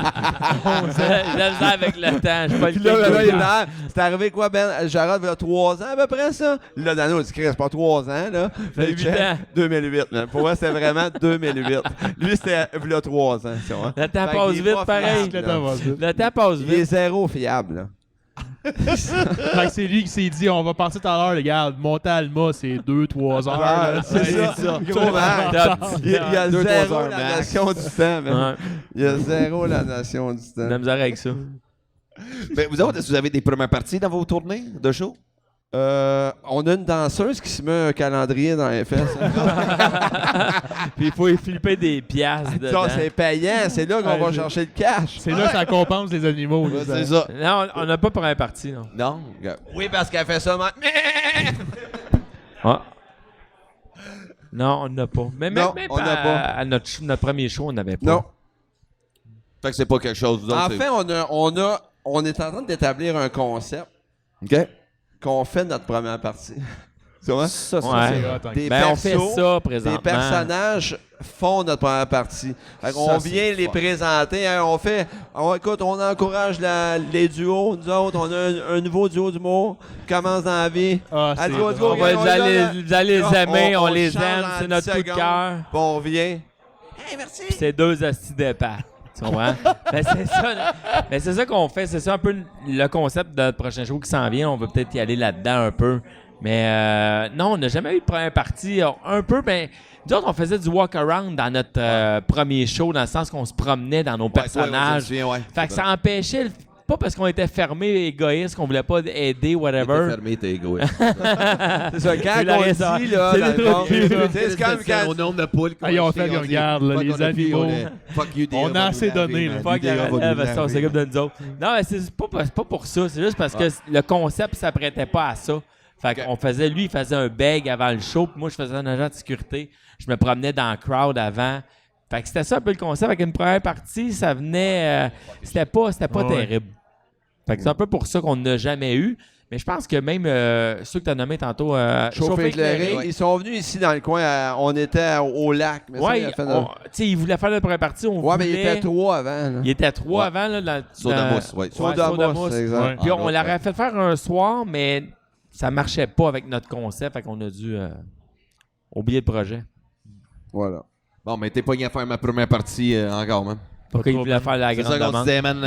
J'ai la misère avec le temps. Je suis pas le Puis là, Benoît, il est temps. là. C'est arrivé quoi, Ben? Jarod, il y a 3 ans à peu près, ça? Là, Dano, il dit, Chris, c'est pas 3 ans, là. Ça fait 8 ans. 2008. Là. Pour moi, c'était vraiment 2008. Lui, c'était il y a 3 ans. tu vois. Le temps Fait passe qu'il est vite, pas pareil. fiable, Le là. temps va vite. Le temps passe Il est vite. zéro fiable, là. Fait que c'est lui qui s'est dit, on va passer tout à l'heure, les gars, monter à Alma, c'est 2-3 heures. Ah, là, c'est tu sais. ça. Tu Gros sais, max. Top. Il y a 2-3 zéro heures la max. notion du temps, man. Ouais. Il y a zéro la notion du De la temps. misère avec ça. Ben, vous autres, est-ce que vous avez des premières parties dans vos tournées de show? On a une danseuse qui se met un calendrier dans les fesses. Puis il faut y flipper des piastres dedans. Ça, c'est payant. C'est là qu'on Ouais, va c'est- chercher le cash. C'est là que ça compense les animaux. là, C'est ça. Non, on n'a pas pour un parti, non. Non? Oui, parce qu'elle fait ça. Ah. Non, on n'a pas. Mais même, Non, même on n'a à, pas. à notre premier show, on n'avait pas. Non. Fait que c'est pas quelque chose, vous autres. En c'est- fait, on est en train d'établir un concept OK? qu'on fait notre première partie. Tu vois? Ça, Ouais. C'est hot, hein. Des Ben, on fait persos, ça des présentement. personnages font notre première partie. Fait qu'on Ça, c'est vient les fun. présenter. Hein, écoute, on encourage les duos. Nous autres, on a un nouveau duo d'humour qui commence dans la vie. Ah, Allez, c'est go, go, drôle. On va, on vous, y allez, va, vous allez les aimer, on les change aime, en c'est notre 10 coup de secondes. cœur. Puis on vient. Puis c'est deux hosties de pattes. Tu comprends? Ben, c'est ça, mais c'est ça qu'on fait. C'est ça un peu le concept de notre prochain show qui s'en vient. On va peut-être y aller là-dedans un peu. Mais non, on n'a jamais eu de première partie. Un peu, ben, nous autres, on faisait du walk-around dans notre premier show, dans le sens qu'on se promenait dans nos personnages. Fait que ça empêchait, pas parce qu'on était fermés, égoïstes, qu'on voulait pas aider, whatever. fermé, t'es égoïste. C'est ça, quand C'est la on raison. dit, là, C'est dans des le trucs fond, pis, ça. tu sais, c'est comme quand... Au nombre de poules. Ah, ils ont fait qu'on regarde, là, les animaux. Fuck you, On a assez donné, là. Fuck la relève, ça, on s'occupe de nous autres. Non, mais c'est pas pour ça. C'est juste parce que le concept ne s'apprêtait pas à ça. Fait qu'on faisait, lui, il faisait un beg avant le show, puis moi, je faisais un agent de sécurité. Je me promenais dans le crowd avant. Fait que c'était ça un peu le concept. Avec une première partie, ça venait... c'était pas Ouais. terrible. Fait que c'est un peu pour ça qu'on n'a jamais eu. Mais je pense que même ceux que tu as nommés tantôt... Chauffé éclairé. Ils sont venus ici dans le coin. On était au lac. Mais ça, Ouais, il a fait tu sais, ils voulaient faire la première partie. On Ouais, mais il voulait- était 3 avant. là. Il était 3 Ouais. avant. Là, Soda-mousse, ouais. Soda-mousse, exact. Ouais. Puis En on gros, l'aurait fait faire un soir, mais ça marchait pas avec notre concept. Fait qu'on a dû oublier le projet. Voilà. Bon, mais t'es pas gagné à faire ma première partie encore, man. Pourquoi il voulait faire la C'est grande ça qu'on demande? disait, man.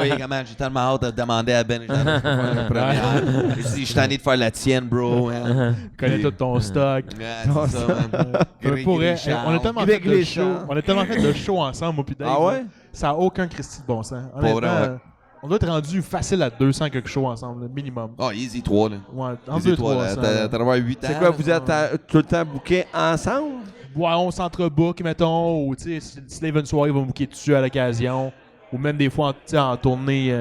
Oui, comment j'ai tellement hâte de demander à Ben. La première. J'ai dit, je suis tanné de faire la tienne, bro. Man. Connais tout ton stock. Ouais, c'est ça, man. Pour vrai, on a tellement fait Greg de Léchard. show. On a tellement fait de show ensemble, moi pis Dave. Ah ouais? Ça n'a aucun Christy de bon sens. Pour vrai, Honnêtement, ouais. on doit être rendu facile à 200 quelque chose ensemble, le minimum. Oh, easy 3, là. Ouais, en Easy 3, 200-300. là. T'as d'avoir 8 ans. C'est quoi, vous êtes tout le temps bookés ensemble? Ouais, on s'entrebook, mettons, ou tu sais, si Dave a une soirée, il va me booker dessus à l'occasion. Ou même des fois, en tournée.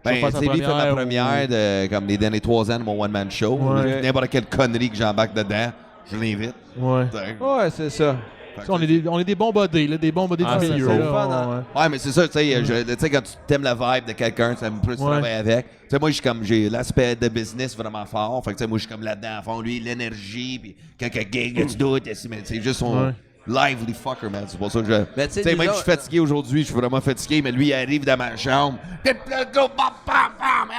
Ben, je vais faire sa c'est lui fait ma première, première de, comme les derniers 3 ans de mon one-man show. Ouais. N'importe quelle connerie que j'embarque dedans, je l'invite. Ouais. Ouais, c'est ça. Fait que On est des bons buddies, là, des bons buddies Ah, du c'est milieu. ça. là, Fun, hein? ouais. Ouais, mais c'est ça, tu sais, quand tu t'aimes la vibe de quelqu'un, tu aimes plus travailler avec. Tu sais, moi, j'ai l'aspect de business vraiment fort. Fait que, tu sais, moi, je suis comme là-dedans à fond. Lui, l'énergie, puis quand quelqu'un gig, tu doutes, mais c'est juste son Ouais. lively fucker, man. C'est pour ça que je. Mais tu sais, Tu sais, même nous si je suis fatigué aujourd'hui, je suis vraiment fatigué, mais lui, il arrive dans ma chambre.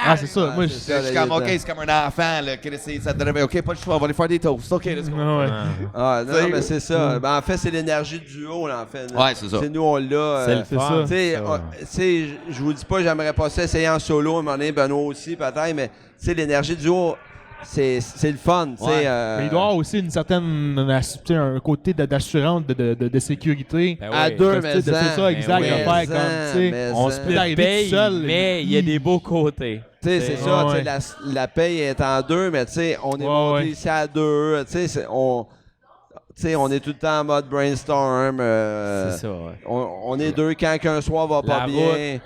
Ah, c'est ça. Moi, c'est ça. Je suis comme, OK, c'est comme un enfant, là. Ça te réveille. OK, pas le choix, on va aller faire des toasts. OK, let's go. Ouais. Ah, non, T'sais, mais c'est ça. Ben, en fait, c'est l'énergie du duo, là, en fait. Ouais, c'est ça. C'est nous, on l'a. C'est le c'est fun. ça. Tu sais, ça. tu sais, je vous dis pas, j'aimerais pas ça essayer en solo, à un moment donné, Benoît aussi, peut-être, mais tu sais, l'énergie du duo, c'est le fun, tu sais. Ouais. Mais il doit y avoir aussi une certaine tu sais, un côté d'assurance, de sécurité. Ben À oui. deux, De- mais de- c'est ça, exact, oui. de faire comme, tu sais. On se se peut arriver paye, tout seul, mais il y a des beaux côtés. Tu sais, c'est ça, Ouais. tu sais, la paye est en deux, mais tu sais, on est Ouais, monté ouais. ici à deux, tu sais, tu sais, on est tout le temps en mode brainstorm. C'est ça, ouais. On est deux quand qu'un soir va pas La bien.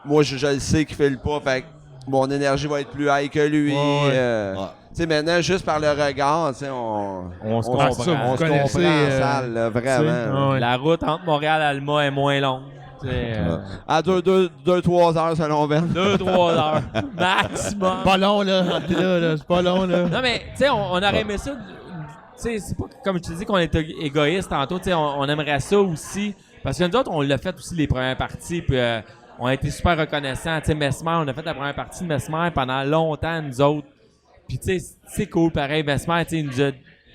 Moi, je le sais qu'il fait le pas, fait que mon énergie va être plus high que lui. Ouais, ouais. Ouais. Tu sais, maintenant, juste par le regard, tu sais, On se on comprend. se ça, vous on se connaissez, comprend en salle, là, tu sais, vraiment. ouais. La route entre Montréal et Alma est moins longue. Tu sais, À 2-3 heures selon Ben. 2-3 heures maximum. Pas long, là. C'est pas long, là. Non, mais tu sais, on aurait aimé ça. Tu sais, c'est pas comme je te dis qu'on est égoïste tantôt. Tu sais, on aimerait ça aussi. Parce que nous autres, on l'a fait aussi les premières parties. Puis on a été super reconnaissants. Tu sais, Mesmer, on a fait la première partie de Mesmer pendant longtemps, nous autres. Puis tu sais, c'est cool pareil. Mesmer, tu sais, il nous a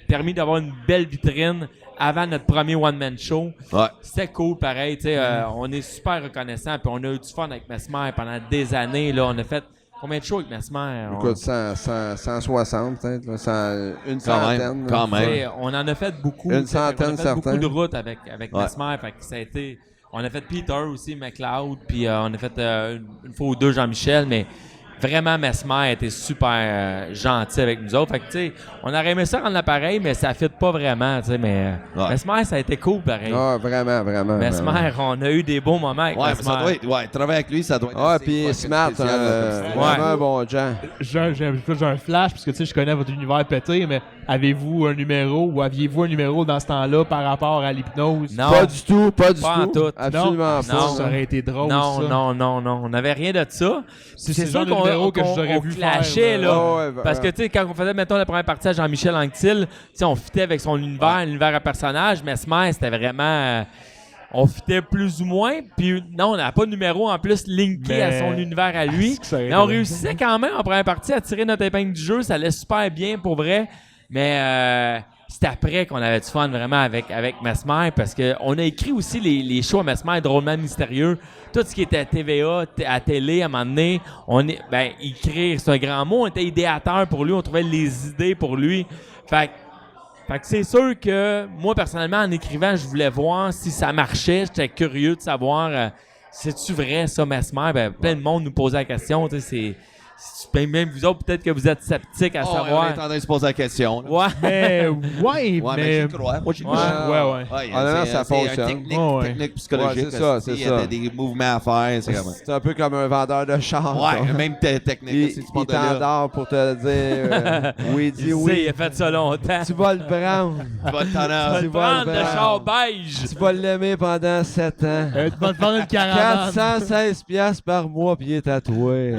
permis d'avoir une belle vitrine avant notre premier one-man show. Ouais. C'était cool pareil. Tu sais, on est super reconnaissants. Puis on a eu du fun avec Mesmer pendant des années. Là, on a fait combien de shows avec Mesmer? Écoute, 160 peut-être, là, une Quand même, centaine. quand Tu sais, même. on en a fait beaucoup. Une tu sais, centaine, on a fait beaucoup certains. de routes avec Ouais. Mesmer. Fait que ça a été... On a fait Peter aussi, McLeod, puis on a fait une fois ou deux Jean-Michel, mais vraiment Mesmer était super gentil avec nous autres. Fait que tu sais, on aurait aimé ça rendre l'appareil, mais ça fit pas vraiment, tu sais, mais Ouais. Mesmer, ça a été cool pareil. Ah, vraiment, vraiment. Mesmer, on a eu des beaux moments avec Ouais, mais Mesmer. ça doit être. Ouais, travailler avec lui, ça doit être. Ah, assez puis fucking Smart, spécial, là, comme vraiment Ouais. un bon Jean. J'ai un flash, parce que tu sais, je connais votre univers pété, mais avez-vous un numéro ou aviez-vous un numéro dans ce temps-là par rapport à l'hypnose? Non. Pas du tout, pas du Pas en tout. tout. Absolument Non. pas. Non. Ça aurait été drôle, Non, ça. non, on n'avait rien de ça. C'est C'est le genre sûr de numéro que qu'on j'aurais vu clashait, faire, là. Ah ouais, Parce que, tu sais, quand on faisait, mettons, la première partie à Jean-Michel Anctil, tu sais, on fitait avec son univers, l'univers à personnage. Mesmer, c'était vraiment... on fitait plus ou moins. Puis, non, on n'a pas de numéro en plus linké Mais- à son univers à lui. que ça aurait Mais été on drôle. réussissait quand même, en première partie, à tirer notre épingle du jeu. Ça allait super bien, pour vrai. Mais... c'est après qu'on avait du fun vraiment avec Mesmer parce qu'on a écrit aussi les shows à Mesmer drôlement mystérieux. Tout ce qui était à TVA, à télé, à un moment donné, écrire, c'est un grand mot. On était idéateur pour lui, on trouvait les idées pour lui. Fait que c'est sûr que moi, personnellement, en écrivant, je voulais voir si ça marchait. J'étais curieux de savoir, c'est-tu vrai ça, Mesmer? Ben, plein de monde nous posait la question. Tu sais, même vous autres, peut-être que vous êtes sceptiques à Oh, ouais, on savoir. est en train de se poser la question. là. Ouais. Mais, Ouais, mais mais... j'y crois. Moi, j'y Ouais. crois. Ouais. Ouais, Ah, non, non, c'est- ça c'est un fonctionne. technique, Ouais. technique psychologique. Ouais, c'est ça, c'est Il y a ça. des mouvements à faire. C'est comme... C'est un peu comme un vendeur de char. Ouais, même technique. Il, si tu il pars de là, t'endort pour te dire oui, dis Il oui. sait, il a fait ça longtemps. Tu vas le prendre. tu vas t'en Tu vas aller. le tu vas prendre, le le prendre. char beige. Tu vas l'aimer pendant 7 ans. tu vas te prendre une caravane. 416 piastres par mois, puis il est tatoué.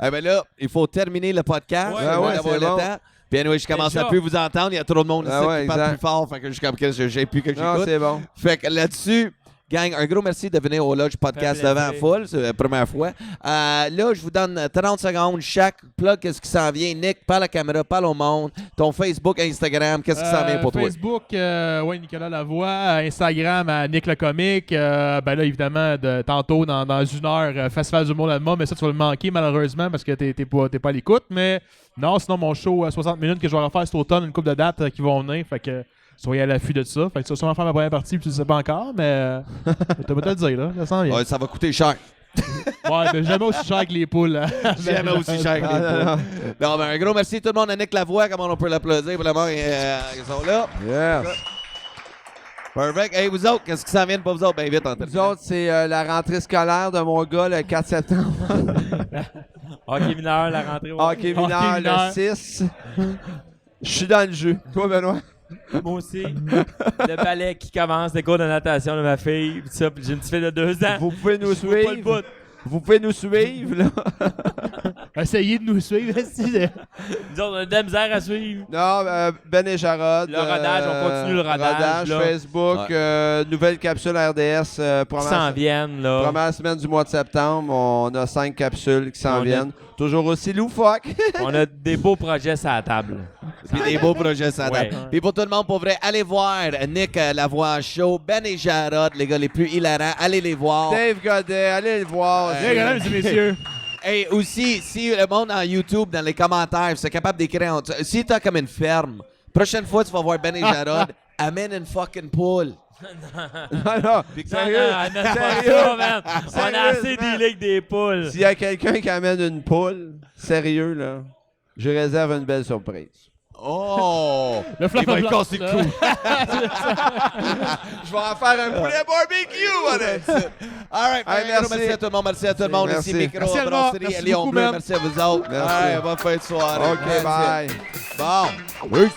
Eh ben là, il faut terminer le podcast. Ouais, on va ouais, avoir c'est le bon. temps. Puis anyway, je commence Déjà. à plus vous entendre. Il y a trop de monde ici Ah ouais, qui parle exact. plus fort. Fait que je suis comme que j'ai plus que Non, j'écoute. c'est bon. Fait que là-dessus, Gang, un gros merci de venir au Lodge Podcast Ça fait devant plaisir. full, c'est la première fois. Là, je vous donne 30 secondes chaque. Plug, qu'est-ce qui s'en vient? Nick, parle à la caméra, parle au monde. Ton Facebook, Instagram, qu'est-ce qui s'en vient pour toi? Facebook, ouais, Nicolas Lavoie. Instagram, à Nick le Comique. Ben là, évidemment, tantôt, dans 1 heure, Festival du Monde Allemand, mais ça, tu vas le manquer, malheureusement, parce que t'es pas à l'écoute. Mais non, sinon, mon show 60 minutes que je vais refaire cet automne, une couple de dates qui vont venir. Fait que soyez à l'affût de ça. Fait que tu vas sûrement faire ma première partie, puis tu le sais pas encore, mais t'as pas te le dire, là. Ça sent bien. Ouais, ça va coûter cher. Ouais, mais jamais aussi cher que les poules. Hein. Jamais aussi cher que les poules. Non, ben, un gros merci tout le monde à Nick Lavoie. Comment on peut l'applaudir pour le monde qui sont là? Yes. Perfect. Hey, vous autres, qu'est-ce qui s'en vient de pas vous autres? Ben vite, en Nous autres, c'est la rentrée scolaire de mon gars le 4 septembre. Hockey mineur, la rentrée. Hockey mineur mineur. le 6. Je suis dans le jeu. Toi, Benoît? Moi aussi. Le ballet qui commence, les cours de natation de ma fille. Pis ça, pis j'ai une petite fille de 2 ans. Vous pouvez nous Je vois pas le suivre. bout. Vous pouvez nous suivre, là. Essayez de nous suivre. Nous autres, on a de la misère à suivre. Non, Ben et Jarod. Le rodage, on continue le rodage, là. Facebook, nouvelle capsule RDS. Qui s'en viennent, là. Première semaine du mois de septembre, on a 5 capsules qui s'en On viennent. Toujours aussi loufoque. On a des beaux projets sur la table. Puis des beaux projets, ça Ouais. date. Puis pour tout le monde, pour vrai, allez voir Nick Lavoie Show, Ben et Jarod, les gars les plus hilarants. Allez les voir. Dave Godet, allez le voir. Mesdames et messieurs. Et aussi, si le monde en YouTube, dans les commentaires, c'est capable d'écrire. Si t'as comme une ferme, prochaine fois, tu vas voir Ben et Jarod, amène une fucking poule. Non, sérieux? Non, pas ça, man. On a assez Sérieusement. dealé avec des poules. S'il y a quelqu'un qui amène une poule, sérieux, là, je réserve une belle surprise. Oh! Le flop Il va of être luck, cassé le là. cou. Je vais en faire un poulet barbecue, All right, Hey, merci. merci. À tout le monde. Merci à tout le monde. Merci. Ici, Micro, Merci, Alma. Brasserie, Merci Léon beaucoup, Bleu. man. Merci à vous autres. Merci. All right, bonne fin de soirée. OK, Merci. bye. Bon. Oui.